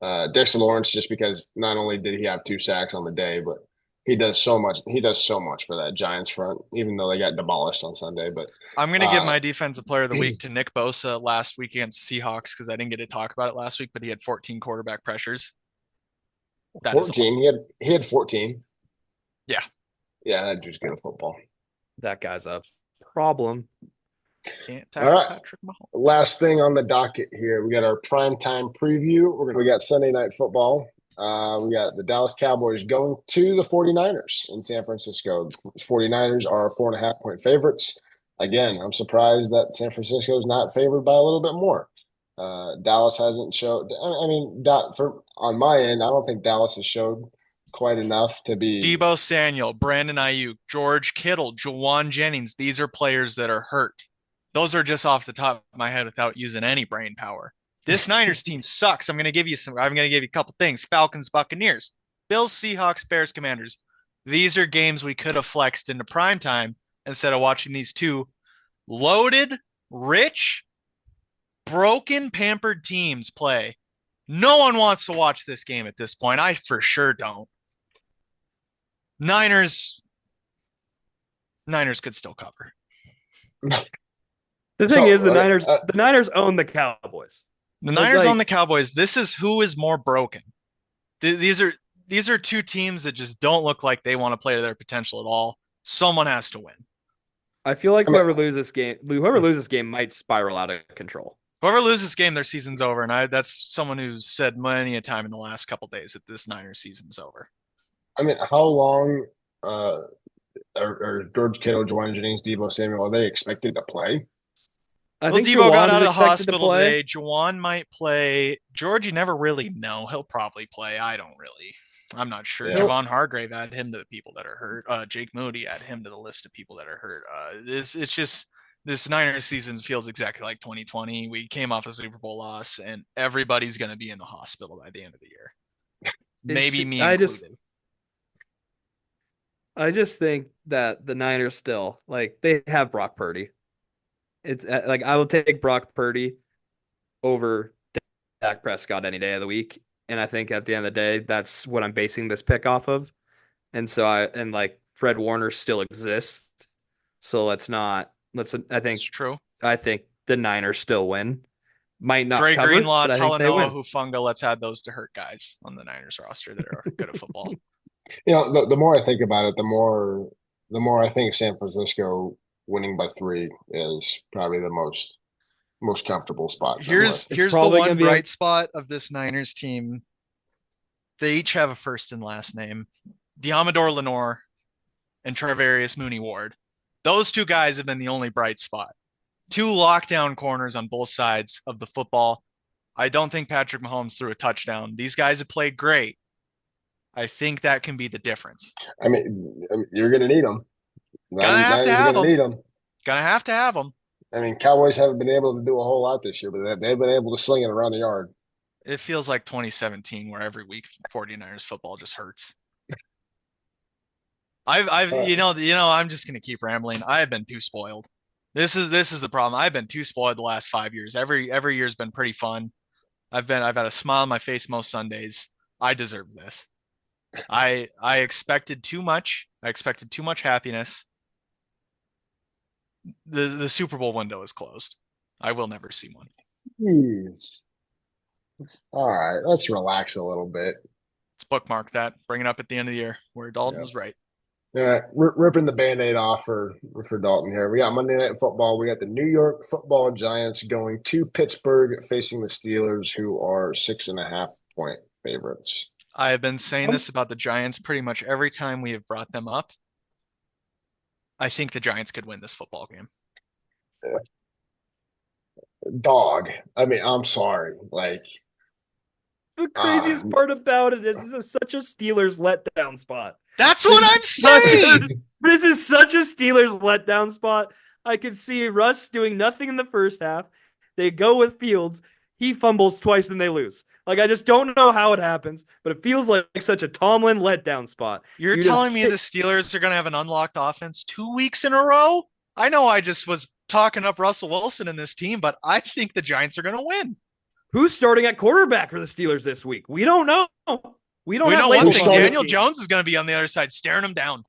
Dexter Lawrence, just because not only did he have 2 sacks on the day, but he does so much. He does so much for that Giants front, even though they got demolished on Sunday. But I'm gonna give uh, my defensive player of the week to Nick Bosa last week against the Seahawks because I didn't get to talk about it last week, but he had 14 quarterback pressures. That is 14. He had 14. Yeah. Yeah, that dude's good at football. That guy's a problem. Can't All tackle right. Patrick Mahomes. Last thing on the docket here, we got our primetime preview. We got Sunday night football. We got the Dallas Cowboys going to the 49ers in San Francisco. The 49ers are 4.5-point favorites. Again, I'm surprised that San Francisco is not favored by a little bit more. Dallas hasn't showed. I mean, on my end, I don't think Dallas has showed quite enough to be. Deebo Samuel, Brandon Ayuk, George Kittle, Jawan Jennings. These are players that are hurt. Those are just off the top of my head without using any brain power. This Niners team sucks. I'm going to give you a couple things. Falcons, Buccaneers, Bills, Seahawks, Bears, Commanders. These are games we could have flexed into primetime instead of watching these two loaded, rich, broken, pampered teams play. No one wants to watch this game at this point. I for sure don't. Niners could still cover. The thing is, the Niners own the Cowboys. The Niners own the Cowboys. This is who is more broken. These are two teams that just don't look like they want to play to their potential at all. Someone has to win. I feel like whoever loses this game might spiral out of control. Whoever loses this game, their season's over. And that's someone who's said many a time in the last couple of days that this Niners season's over. I mean, how long are George Kittle, Jawan Jennings, Deebo Samuel, are they expected to play? I think Deebo got Jawan out is of the expected to hospital play. today. Jawan might play. George, you never really know. He'll probably play. I'm not sure. Yeah. Javon Hargrave, add him to the people that are hurt. Jake Moody, add him to the list of people that are hurt. It's just this Niners season feels exactly like 2020. We came off a Super Bowl loss, and everybody's going to be in the hospital by the end of the year. Maybe me included. I just think that the Niners still, like, they have Brock Purdy. It's like I will take Brock Purdy over Dak Prescott any day of the week. And I think at the end of the day, that's what I'm basing this pick off of. And so Fred Warner still exists. So I think It's true. I think the Niners still win. Might not Dre cover, Greenlaw, but I think they Talanoa, win. Hufanga, let's add those to hurt guys on the Niners roster that are good at football. You know, the more I think about it, the more I think San Francisco winning by 3 is probably the most comfortable spot. Here's the one bright spot of this Niners team. They each have a first and last name. Diamador Lenore and Travarius Mooney Ward. Those two guys have been the only bright spot. 2 lockdown corners on both sides of the football. I don't think Patrick Mahomes threw a touchdown. These guys have played great. I think that can be the difference. I mean, you're going to need them. Gonna have to have them. Need them. Gonna have to have them. I mean, Cowboys haven't been able to do a whole lot this year, but they've been able to sling it around the yard. It feels like 2017 where every week 49ers football just hurts. I'm just gonna keep rambling. I have been too spoiled. This is the problem. I've been too spoiled the last 5 years. Every year's been pretty fun. I've had a smile on my face most Sundays. I deserve this. I expected too much. I expected too much happiness. The Super Bowl window is closed. I will never see one. Jeez. All right, let's relax a little bit. Let's bookmark that. Bring it up at the end of the year where Dalton was right. Yeah, ripping the Band-Aid off for Dalton here. We got Monday Night Football. We got the New York Football Giants going to Pittsburgh facing the Steelers, who are 6.5-point favorites. I have been saying this about the Giants pretty much every time we have brought them up. I think the Giants could win this football game. Yeah. dog. I mean, I'm sorry. Like, The ah, craziest part about it is this is such a Steelers letdown spot. That's This what I'm is such a, saying. this is such a Steelers letdown spot. I could see Russ doing nothing in the first half. They go with Fields. He fumbles twice and they lose. Like, I just don't know how it happens, but it feels like such a Tomlin letdown spot. You're You just telling me the Steelers are going to have an unlocked offense 2 weeks in a row? I know I just was talking up Russell Wilson in this team, but I think the Giants are going to win. Who's starting at quarterback for the Steelers this week? We don't know. We don't We have know one labels thing: on this Daniel team. Jones is going to be on the other side, staring him down.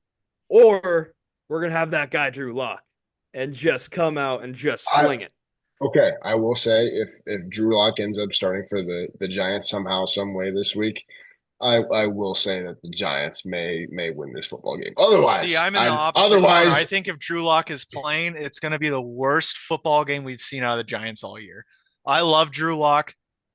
Or we're gonna have that guy Drew Lock and just come out and just sling it. okay. I will say if Drew Lock ends up starting for the Giants somehow, some way this week, I will say that the Giants may win this football game. Otherwise, See, I'm in the opposite corner. I otherwise, think if Drew Lock is playing, it's going to be the worst football game we've seen out of the Giants all year. I love Drew Lock.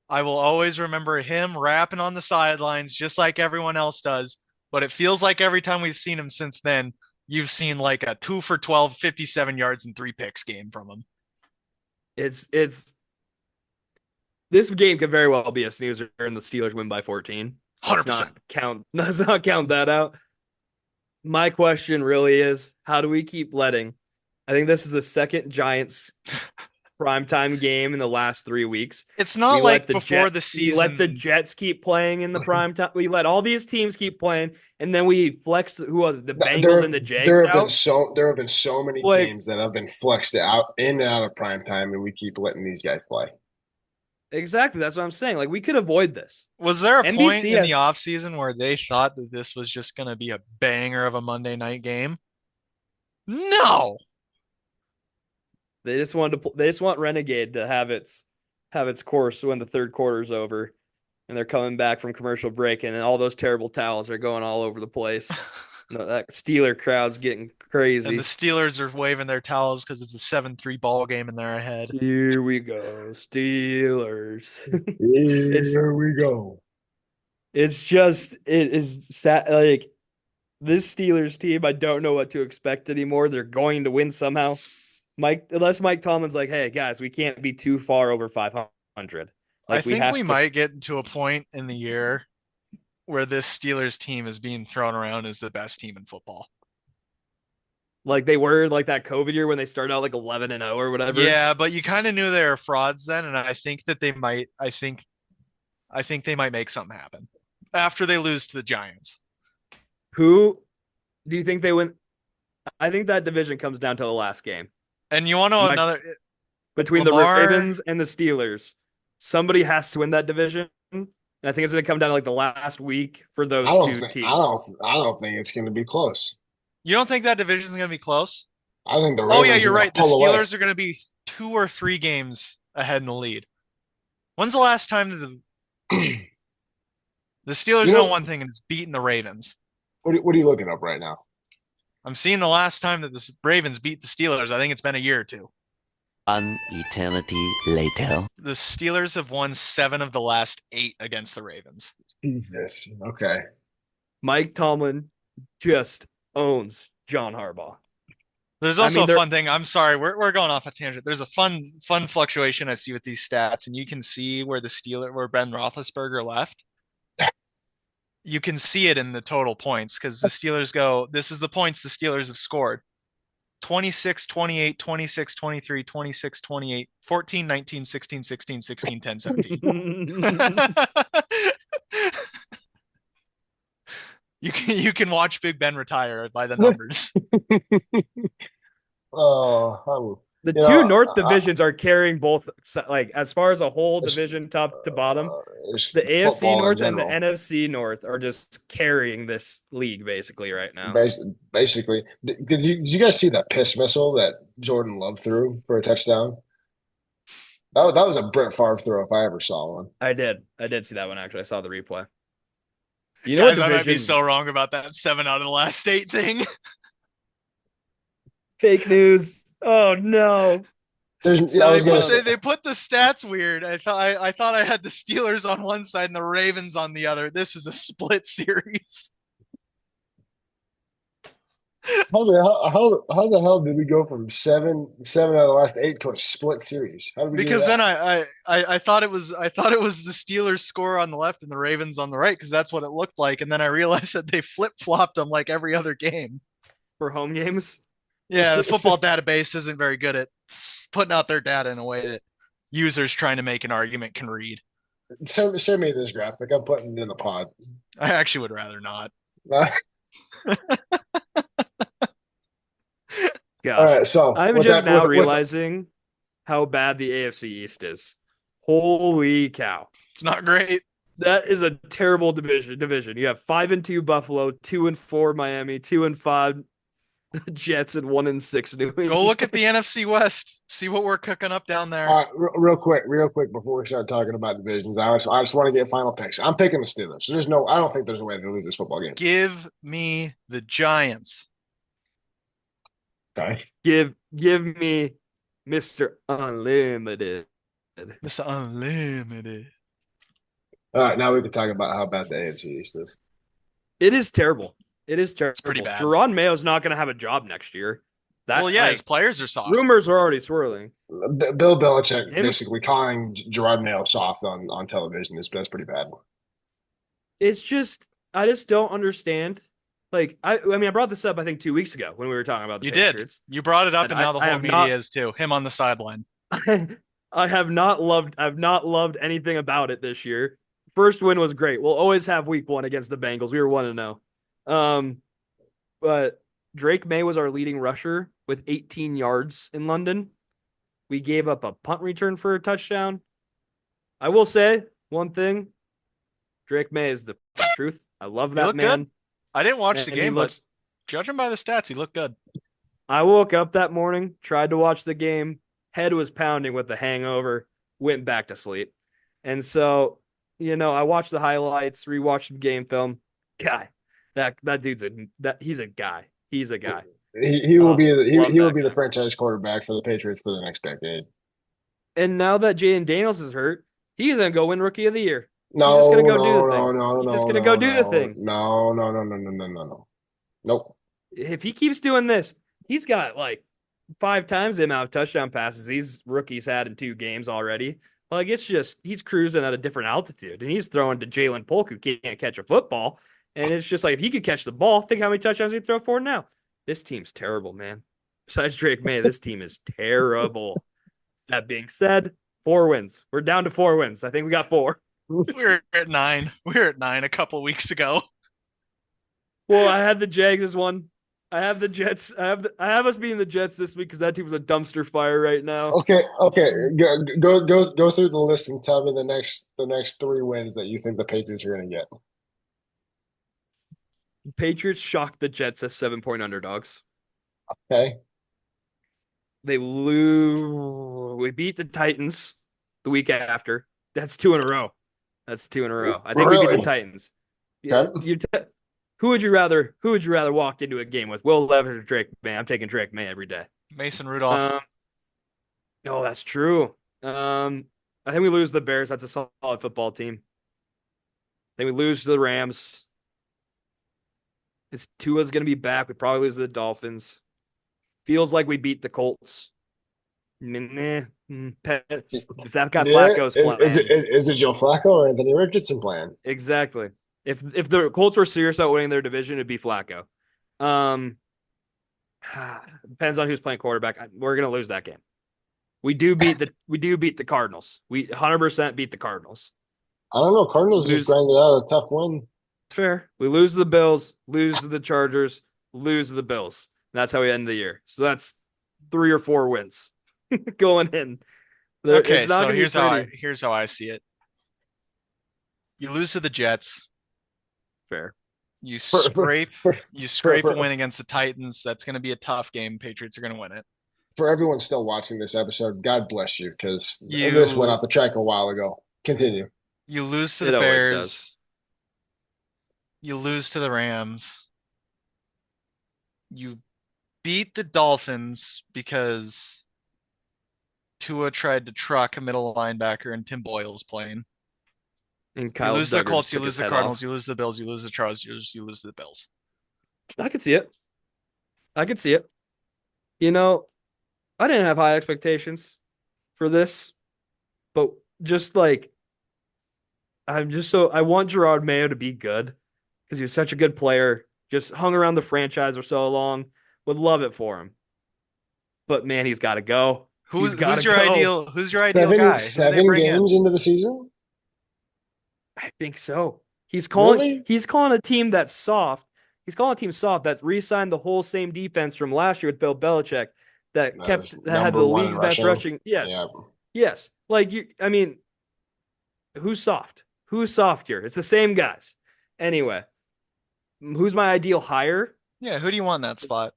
I will always remember him rapping on the sidelines just like everyone else does. But it feels like every time we've seen him since then, you've seen like a 2 for 12, 57 yards and 3 picks game from him. It's this game could very well be a snoozer and the Steelers win by 14. 100%. Let's not count that out. My question really is, how do we keep letting? I think this is the second Giants primetime game in the last 3 weeks. It's not like before the We season. let the Jets keep playing in the primetime. We let all these teams keep playing, and then we flex who was it, the Bengals and the Jags there have been so many Like- teams that have been flexed out in and out of prime time, and we keep letting these guys play. Exactly. That's what I'm saying. Like, we could avoid this. Was there a NBC point in has- the offseason where they thought that this was just going to be a banger of a Monday night game? No. They just want Renegade to have its course when the third quarter's over, and they're coming back from commercial break, and all those terrible towels are going all over the place. That Steeler crowd's getting crazy. And the Steelers are waving their towels because it's a 7-3 ball game and they're ahead. Here we go, Steelers. Here we go. It's just it is sad. Like, this Steelers team, I don't know what to expect anymore. They're going to win somehow. Unless Mike Tomlin's like, hey guys, we can't be too far over 500. I think we might get to a point in the year where this Steelers team is being thrown around as the best team in football. Like they were like that COVID year when they started out like 11-0 or whatever. Yeah, but you kind of knew they were frauds then, and I think that they might. I think they might make something happen after they lose to the Giants. Who do you think they win? I think that division comes down to the last game. And you want to know another between Lamar, the Ravens and the Steelers. Somebody has to win that division. And I think it's going to come down to like the last week for those two teams. I don't think it's going to be close. You don't think that division is going to be close? I think the Ravens. Oh yeah, you're right. The Steelers away. are going to be 2 or 3 games ahead in the lead. When's the last time that the Steelers know one thing, and it's beating the Ravens? What are you looking up right now? I'm seeing the last time that the Ravens beat the Steelers. I think it's been a year or 2. An eternity later. The Steelers have won 7 of the last 8 against the Ravens. Jesus. Okay. Mike Tomlin just owns John Harbaugh. There's also a fun thing. I'm sorry, we're going off a tangent. There's a fun fluctuation I see with these stats, and you can see where Ben Roethlisberger left. You can see it in the total points because the Steelers go, this is the points the Steelers have scored. 26, 28, 26, 23, 26, 28, 14, 19, 16, 16, 16, 10, 17. You can watch Big Ben retire by the numbers. The two North divisions are carrying both, like as far as a whole division, top to bottom. The AFC North and the NFC North are just carrying this league basically right now. Basically, did you guys see that piss missile that Jordan Love threw for a touchdown? That was a Brett Favre throw if I ever saw one. I did see that one actually. I saw the replay. You know, guys, I might be so wrong about that 7 out of the last 8 thing. Fake news. Oh no! They put the stats weird. I thought I had the Steelers on one side and the Ravens on the other. This is a split series. How the hell did we go from seven out of the last eight to a split series? How did we do Because then that? I thought it was the Steelers score on the left and the Ravens on the right because that's what it looked like, and then I realized that they flip flopped them like every other game. For home games. Yeah, So, the football database isn't very good at putting out their data in a way that users trying to make an argument can read. send me this graphic. I'm putting it in the pod. I actually would rather not. All Gosh, right. So I'm with just that, now with realizing how bad the AFC East is. Holy cow. It's not great. That is a terrible division. You have 5-2 Buffalo, 2-4 Miami, 2-5 Jets, and 1-6 New England. Go look at the NFC West. See what we're cooking up down there. real quick before we start talking about divisions, I just want to get final picks. I'm picking the Steelers. So I don't think there's a way they lose this football game. Give me the Giants. Okay. Give me Mr. Unlimited. Mr. Unlimited. All right, now we can talk about how bad the AFC East is. It is terrible. It is terrible. pretty bad. Jerron Mayo's not going to have a job next year. Well, yeah, his players are soft. Rumors are already swirling. Bill Belichick basically calling Gerard Mayo soft on television that's pretty bad. It's just I just don't understand. Like I mean, I brought this up I think 2 weeks ago when we were talking about the You Patriots. did. You brought it up, and And now the I whole have media not- is too. Him on the sideline. I've not loved anything about it this year. First win was great. We'll always have week 1 against the Bengals. We were 1-0. But Drake May was our leading rusher with 18 yards in London. We gave up a punt return for a touchdown. I will say one thing. Drake May is the truth. I love that looked man. good. I didn't watch the And he game, looks- but judging by the stats, he looked good. I woke up that morning, tried to watch the game, head was pounding with the hangover, went back to sleep. And so, I watched the highlights, rewatched the game film. Guy, that dude's he's a guy. He's a guy. He will be love he will that be the guy. franchise quarterback for the Patriots for the next decade. And now that Jaden Daniels is hurt, he's gonna go win Rookie of the Year. No, just gonna go do the no, thing. no, He's no, just gonna no, go do the no, thing. no. Nope. If he keeps doing this, he's got like 5 times the amount of touchdown passes these rookies had in 2 games already. Like it's just he's cruising at a different altitude, and he's throwing to Jalen Polk who can't catch a football. And it's just like if he could catch the ball, think how many touchdowns he'd throw for now. This team's terrible, man. Besides Drake May, this team is terrible. That being said, 4 wins. We're down to 4 wins. I think we got 4. We were at 9. We were at 9 a couple of weeks ago. Well, I had the Jags as one. I have the Jets. I have us being the Jets this week because that team was a dumpster fire right now. Okay. Go through the list and tell me the next 3 wins that you think the Patriots are going to get. Patriots shocked the Jets as 7-point underdogs. Okay. They lose. We beat the Titans the week after. That's 2 in a row. I think we beat Really? the Titans. Okay. Who would you rather walk into a game with? Will Levis or Drake May? I'm taking Drake May every day. Mason Rudolph. Oh, that's true. I think we lose the Bears. That's a solid football team. I think we lose to the Rams. Tua's going to be back. We probably lose to the Dolphins. Feels like we beat the Colts. If that got Flacco's plan. Is it Joe Flacco or Anthony Richardson plan? Exactly. If the Colts were serious about winning their division, it'd be Flacco. Depends on who's playing quarterback. We're going to lose that game. We do beat the Cardinals. We 100% beat the Cardinals. I don't know. Cardinals just grinded out a tough win. It's fair. We lose to the Bills, lose to the Chargers, lose to the Bills. That's how we end the year. So that's 3 or 4 wins going in. Okay, so here's how I see it. You lose to the Jets. Fair. You scrape a win against the Titans. That's going to be a tough game. Patriots are going to win it. For everyone still watching this episode, God bless you, because this went off the track a while ago. Continue. You lose to the Bears. You lose to the Rams. You beat the Dolphins because Tua tried to truck a middle linebacker and Tim Boyle's playing. And you lose the Colts, you lose the Cardinals, you lose the Bills, you lose the Chargers, you lose the Bills. I could see it. I could see it. You know, I didn't have high expectations for this, but just like I want Gerard Mayo to be good because he was such a good player. Just hung around the franchise for so long. Would love it for him. But man, he's got to go. He's got to go. Who's your ideal Seven guy? Who do they seven bring in? games into the season? I think so. Really? He's calling a team that's soft. He's calling a team soft that's re-signed the whole same defense from last year with Bill Belichick that had Number the one in league's best rushing. Yes. Yeah. Yes. I mean, who's soft? Who's soft here? It's the same guys. Anyway, who's my ideal hire? Yeah, who do you want in that spot?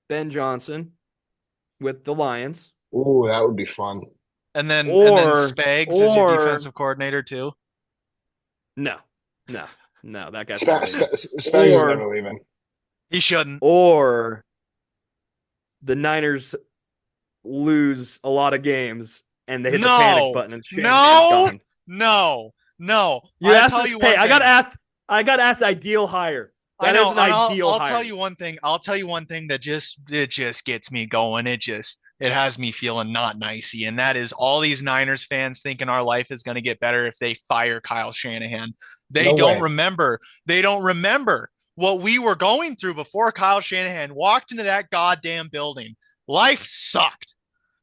Ben Johnson with the Lions. Ooh, that would be fun. And then Or Spags is your defensive coordinator too. no, that guy's Spag not leaving. is never leaving. He shouldn't. Or the Niners lose a lot of games and they hit the panic button and Shanahan's gone. No. I got asked ideal hire. That is an ideal hire. I'll tell you one thing. That just gets me going. It has me feeling not nicey, and that is all these Niners fans thinking our life is going to get better if they fire Kyle Shanahan. They don't remember what we were going through before Kyle Shanahan walked into that goddamn building. Life sucked.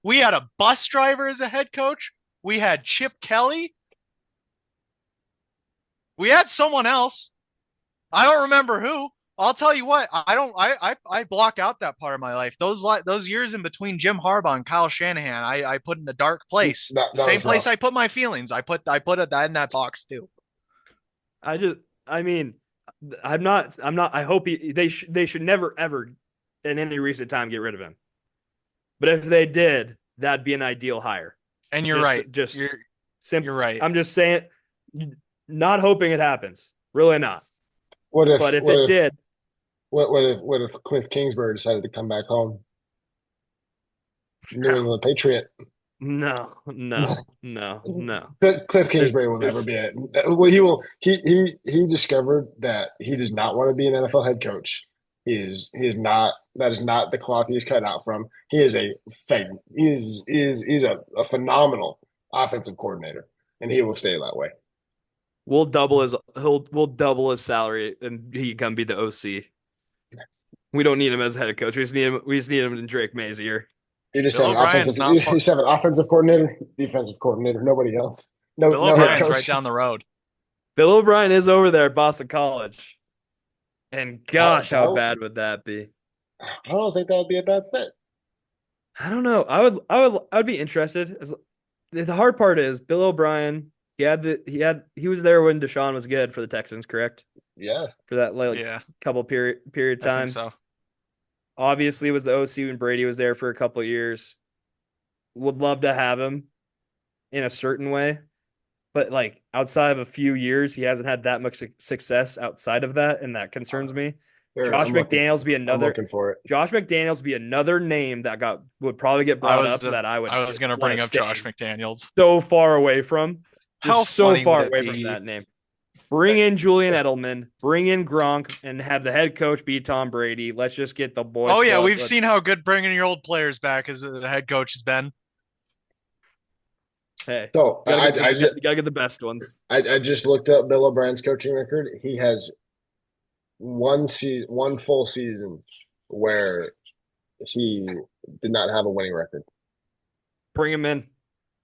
We had a bus driver as a head coach. We had Chip Kelly. We had someone else. I don't remember who. I'll tell you what. I block out that part of my life. Those years in between Jim Harbaugh and Kyle Shanahan, I put in a dark place. That Same place rough. I put my feelings. I put that in that box too. I hope they should never ever in any recent time get rid of him. But if they did, that'd be an ideal hire. And you're right. You're right. I'm just saying, not hoping it happens. Really not. What if it did? What if Cliff Kingsbury decided to come back home? New England Patriot. No. Cliff Kingsbury will never be it. Well, he discovered that he does not want to be an NFL head coach. He is not. That is not the cloth he's cut out from. He is a phenomenal offensive coordinator, and he will stay that way. We'll double his salary, and he can come be the OC. We don't need him as head coach. We just need him in Drake Mays here. You just have an offensive coordinator, defensive coordinator, nobody else. Bill O'Brien's right down the road. Bill O'Brien is over there at Boston College. And gosh, how bad would that be? I don't think that would be a bad fit. I don't know. I would be interested. The hard part is Bill O'Brien. He was there when Deshaun was good for the Texans, correct? Yeah. For that couple period of time. I think so. Obviously, was the OC when Brady was there for a couple of years. Would love to have him in a certain way, but like outside of a few years, he hasn't had that much success outside of that, and that concerns me. Josh McDaniels be another. I'm looking for it. Josh McDaniels be another name that would probably get brought up that I was going to bring up Josh McDaniels. So far away from. How so far away from that name. Bring in Julian Edelman, bring in Gronk, and have the head coach be Tom Brady. Let's just get the boys. Oh yeah, we've seen how good bringing your old players back as the head coach has been. Hey, so you gotta get the best ones. I just looked up Bill O'Brien's coaching record. He has one full season where he did not have a winning record. Bring him in.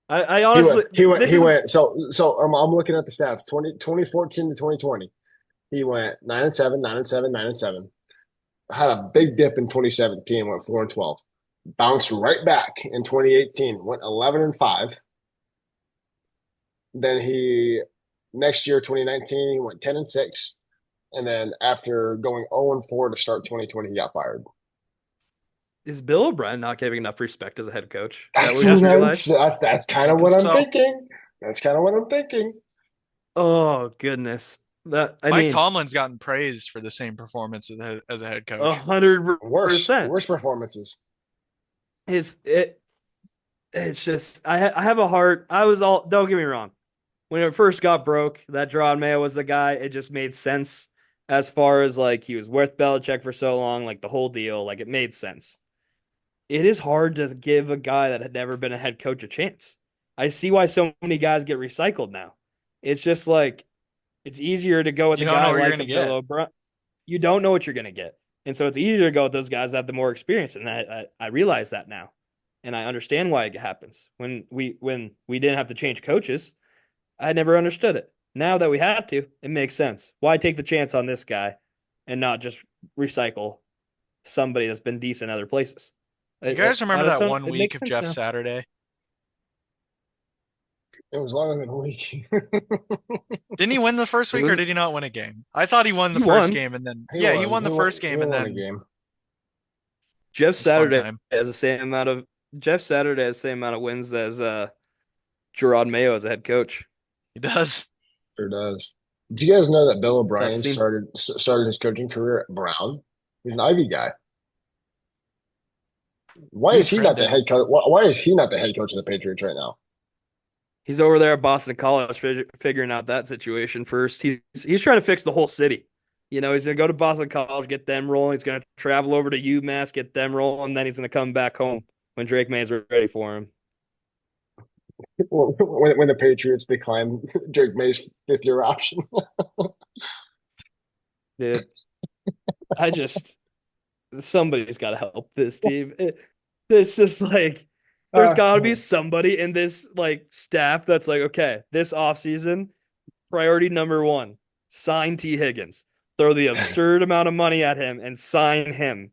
I honestly he went so I'm looking at the stats 2014 to 2020. He went 9-7, 9-7, 9-7. Had a big dip in 2017, went 4-12. Bounced right back in 2018, went 11-5. Then next year 2019, he went 10-6. And then after going 0-4 to start 2020, he got fired. Is Bill O'Brien not giving enough respect as a head coach? That's kind of what I'm thinking. That's kind of what I'm thinking. Oh, goodness. Mike Tomlin's gotten praised for the same performance as a head coach. 100%. Worse performances. It's just I have a heart. Don't get me wrong. When it first got broke, that Gerard Mayo was the guy. It just made sense. as far as like he was with Belichick for so long, like the whole deal, like it made sense. It is hard to give a guy that had never been a head coach a chance. I see why so many guys get recycled now. It's just like it's easier to go with You a don't know guy what you're like gonna a Bill get. O'Brien. You don't know what you're gonna get, and so it's easier to go with those guys that have the more experience. And I realize that now, and I understand why it happens. When we didn't have to change coaches, I never understood it. Now that we have to, it makes sense. Why take the chance on this guy and not just recycle somebody that's been decent other places? You guys I remember just that don't. one It week makes of sense Jeff now. Saturday? It was longer than a week. Didn't he win the first It week or was did he not win a game? I thought he won the he first won. game and then He yeah, he won. won the first He game and won a then game. Jeff it's fun Saturday time. has the same amount of Jeff Saturday has the same amount of wins as Gerard Mayo as a head coach. He does. Sure does. Did you guys know that Bill Tough O'Brien scene. started his coaching career at Brown? He's an Ivy guy. Why Who is he not trained the him? head coach? Why is he not the head coach of the Patriots right now? He's over there at Boston College figuring out that situation first. He's trying to fix the whole city. You know, he's gonna go to Boston College, get them rolling. He's gonna travel over to UMass, get them rolling, and then he's gonna come back home when Drake May's ready for him. When the Patriots declined Drake May's fifth-year option. Dude, I just somebody's got to help this team. It's just like there's Uh, got to be somebody in this like staff that's like, okay, this offseason, priority number one, sign T. Higgins. Throw the absurd amount of money at him and sign him.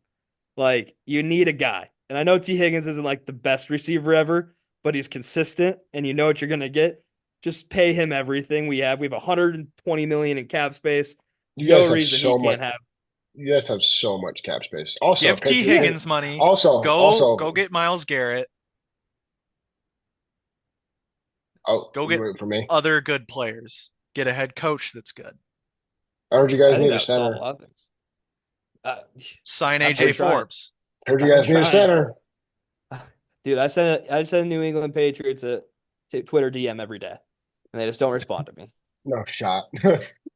Like you need a guy. And I know T. Higgins isn't like the best receiver ever, but he's consistent and you know what you're gonna get. Just pay him everything we have. We have 120 million in cap space. you No guys have reason he so much. can't have. You guys have so much cap space. Also, Give T. Patriots. Higgins money. Also, Go get Miles Garrett. oh, Go you get wait for me. other good players. Get a head coach that's good. I heard you I guys think need a that solve a center. lot of things. Uh, Sign I've been AJ trying. Forbes. Heard you I've been guys need a trying. center. Dude, I send New England Patriots a Twitter DM every day, and they just don't respond to me. No shot.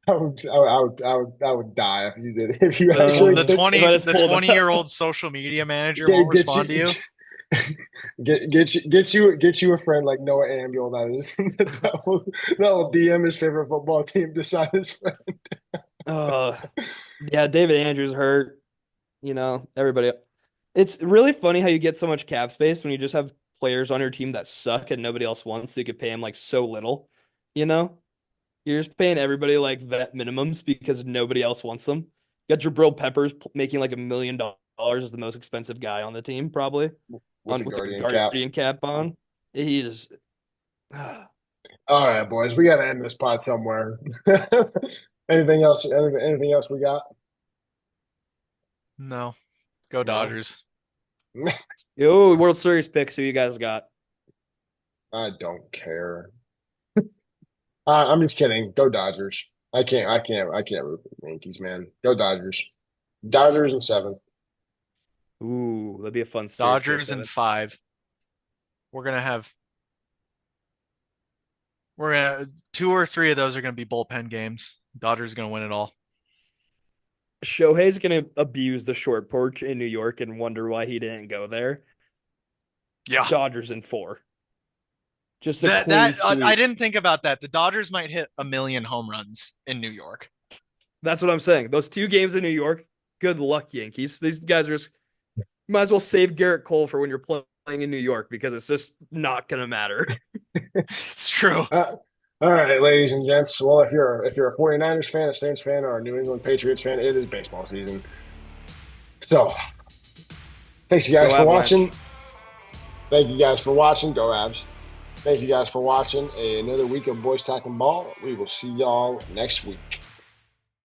I would die if you did. If you The actually the took If I 20 just the pulled up, 20-year-old social media manager get won't get respond to you you. get you a friend like Noah Ambuel that will DM his favorite football team to sign his friend. uh, yeah, David Andrews hurt. You know, everybody. It's really funny how you get so much cap space when you just have players on your team that suck and nobody else wants, so you could pay them like so little. You know, you're just paying everybody like vet minimums because nobody else wants them. You got Jabril Peppers making like $1 million as the most expensive guy on the team, probably With on a with the guardian cap. guardian cap on. He is. All right, boys, we got to end this pod somewhere. Anything else? Anything else we got? No. Go No. Dodgers. Yo, World Series picks. Who you guys got? I don't care. I'm just kidding. Go Dodgers. I can't root for the Yankees, man. Go Dodgers. Dodgers in 7. Ooh, that'd be a fun series. Dodgers in 5. We're gonna 2 or 3 of those are gonna be bullpen games. Dodgers gonna win it all. Shohei's gonna abuse the short porch in New York and wonder why he didn't go there. Yeah. Dodgers in 4. Just a That clean I sweep. didn't think about that. The Dodgers might hit 1 million home runs in New York. That's what I'm saying. Those 2 games in New York, good luck, Yankees. These guys are just might as well save Garrett Cole for when you're playing in New York because it's just not gonna matter. It's true. All right, ladies and gents. Well, if you're a 49ers fan, a Saints fan, or a New England Patriots fan, it is baseball season. So, thanks you guys Go for Avalanche. watching. Thank you guys for watching. Go Avs. Thank you guys for watching another week of Boys Talkin Ball. We will see y'all next week.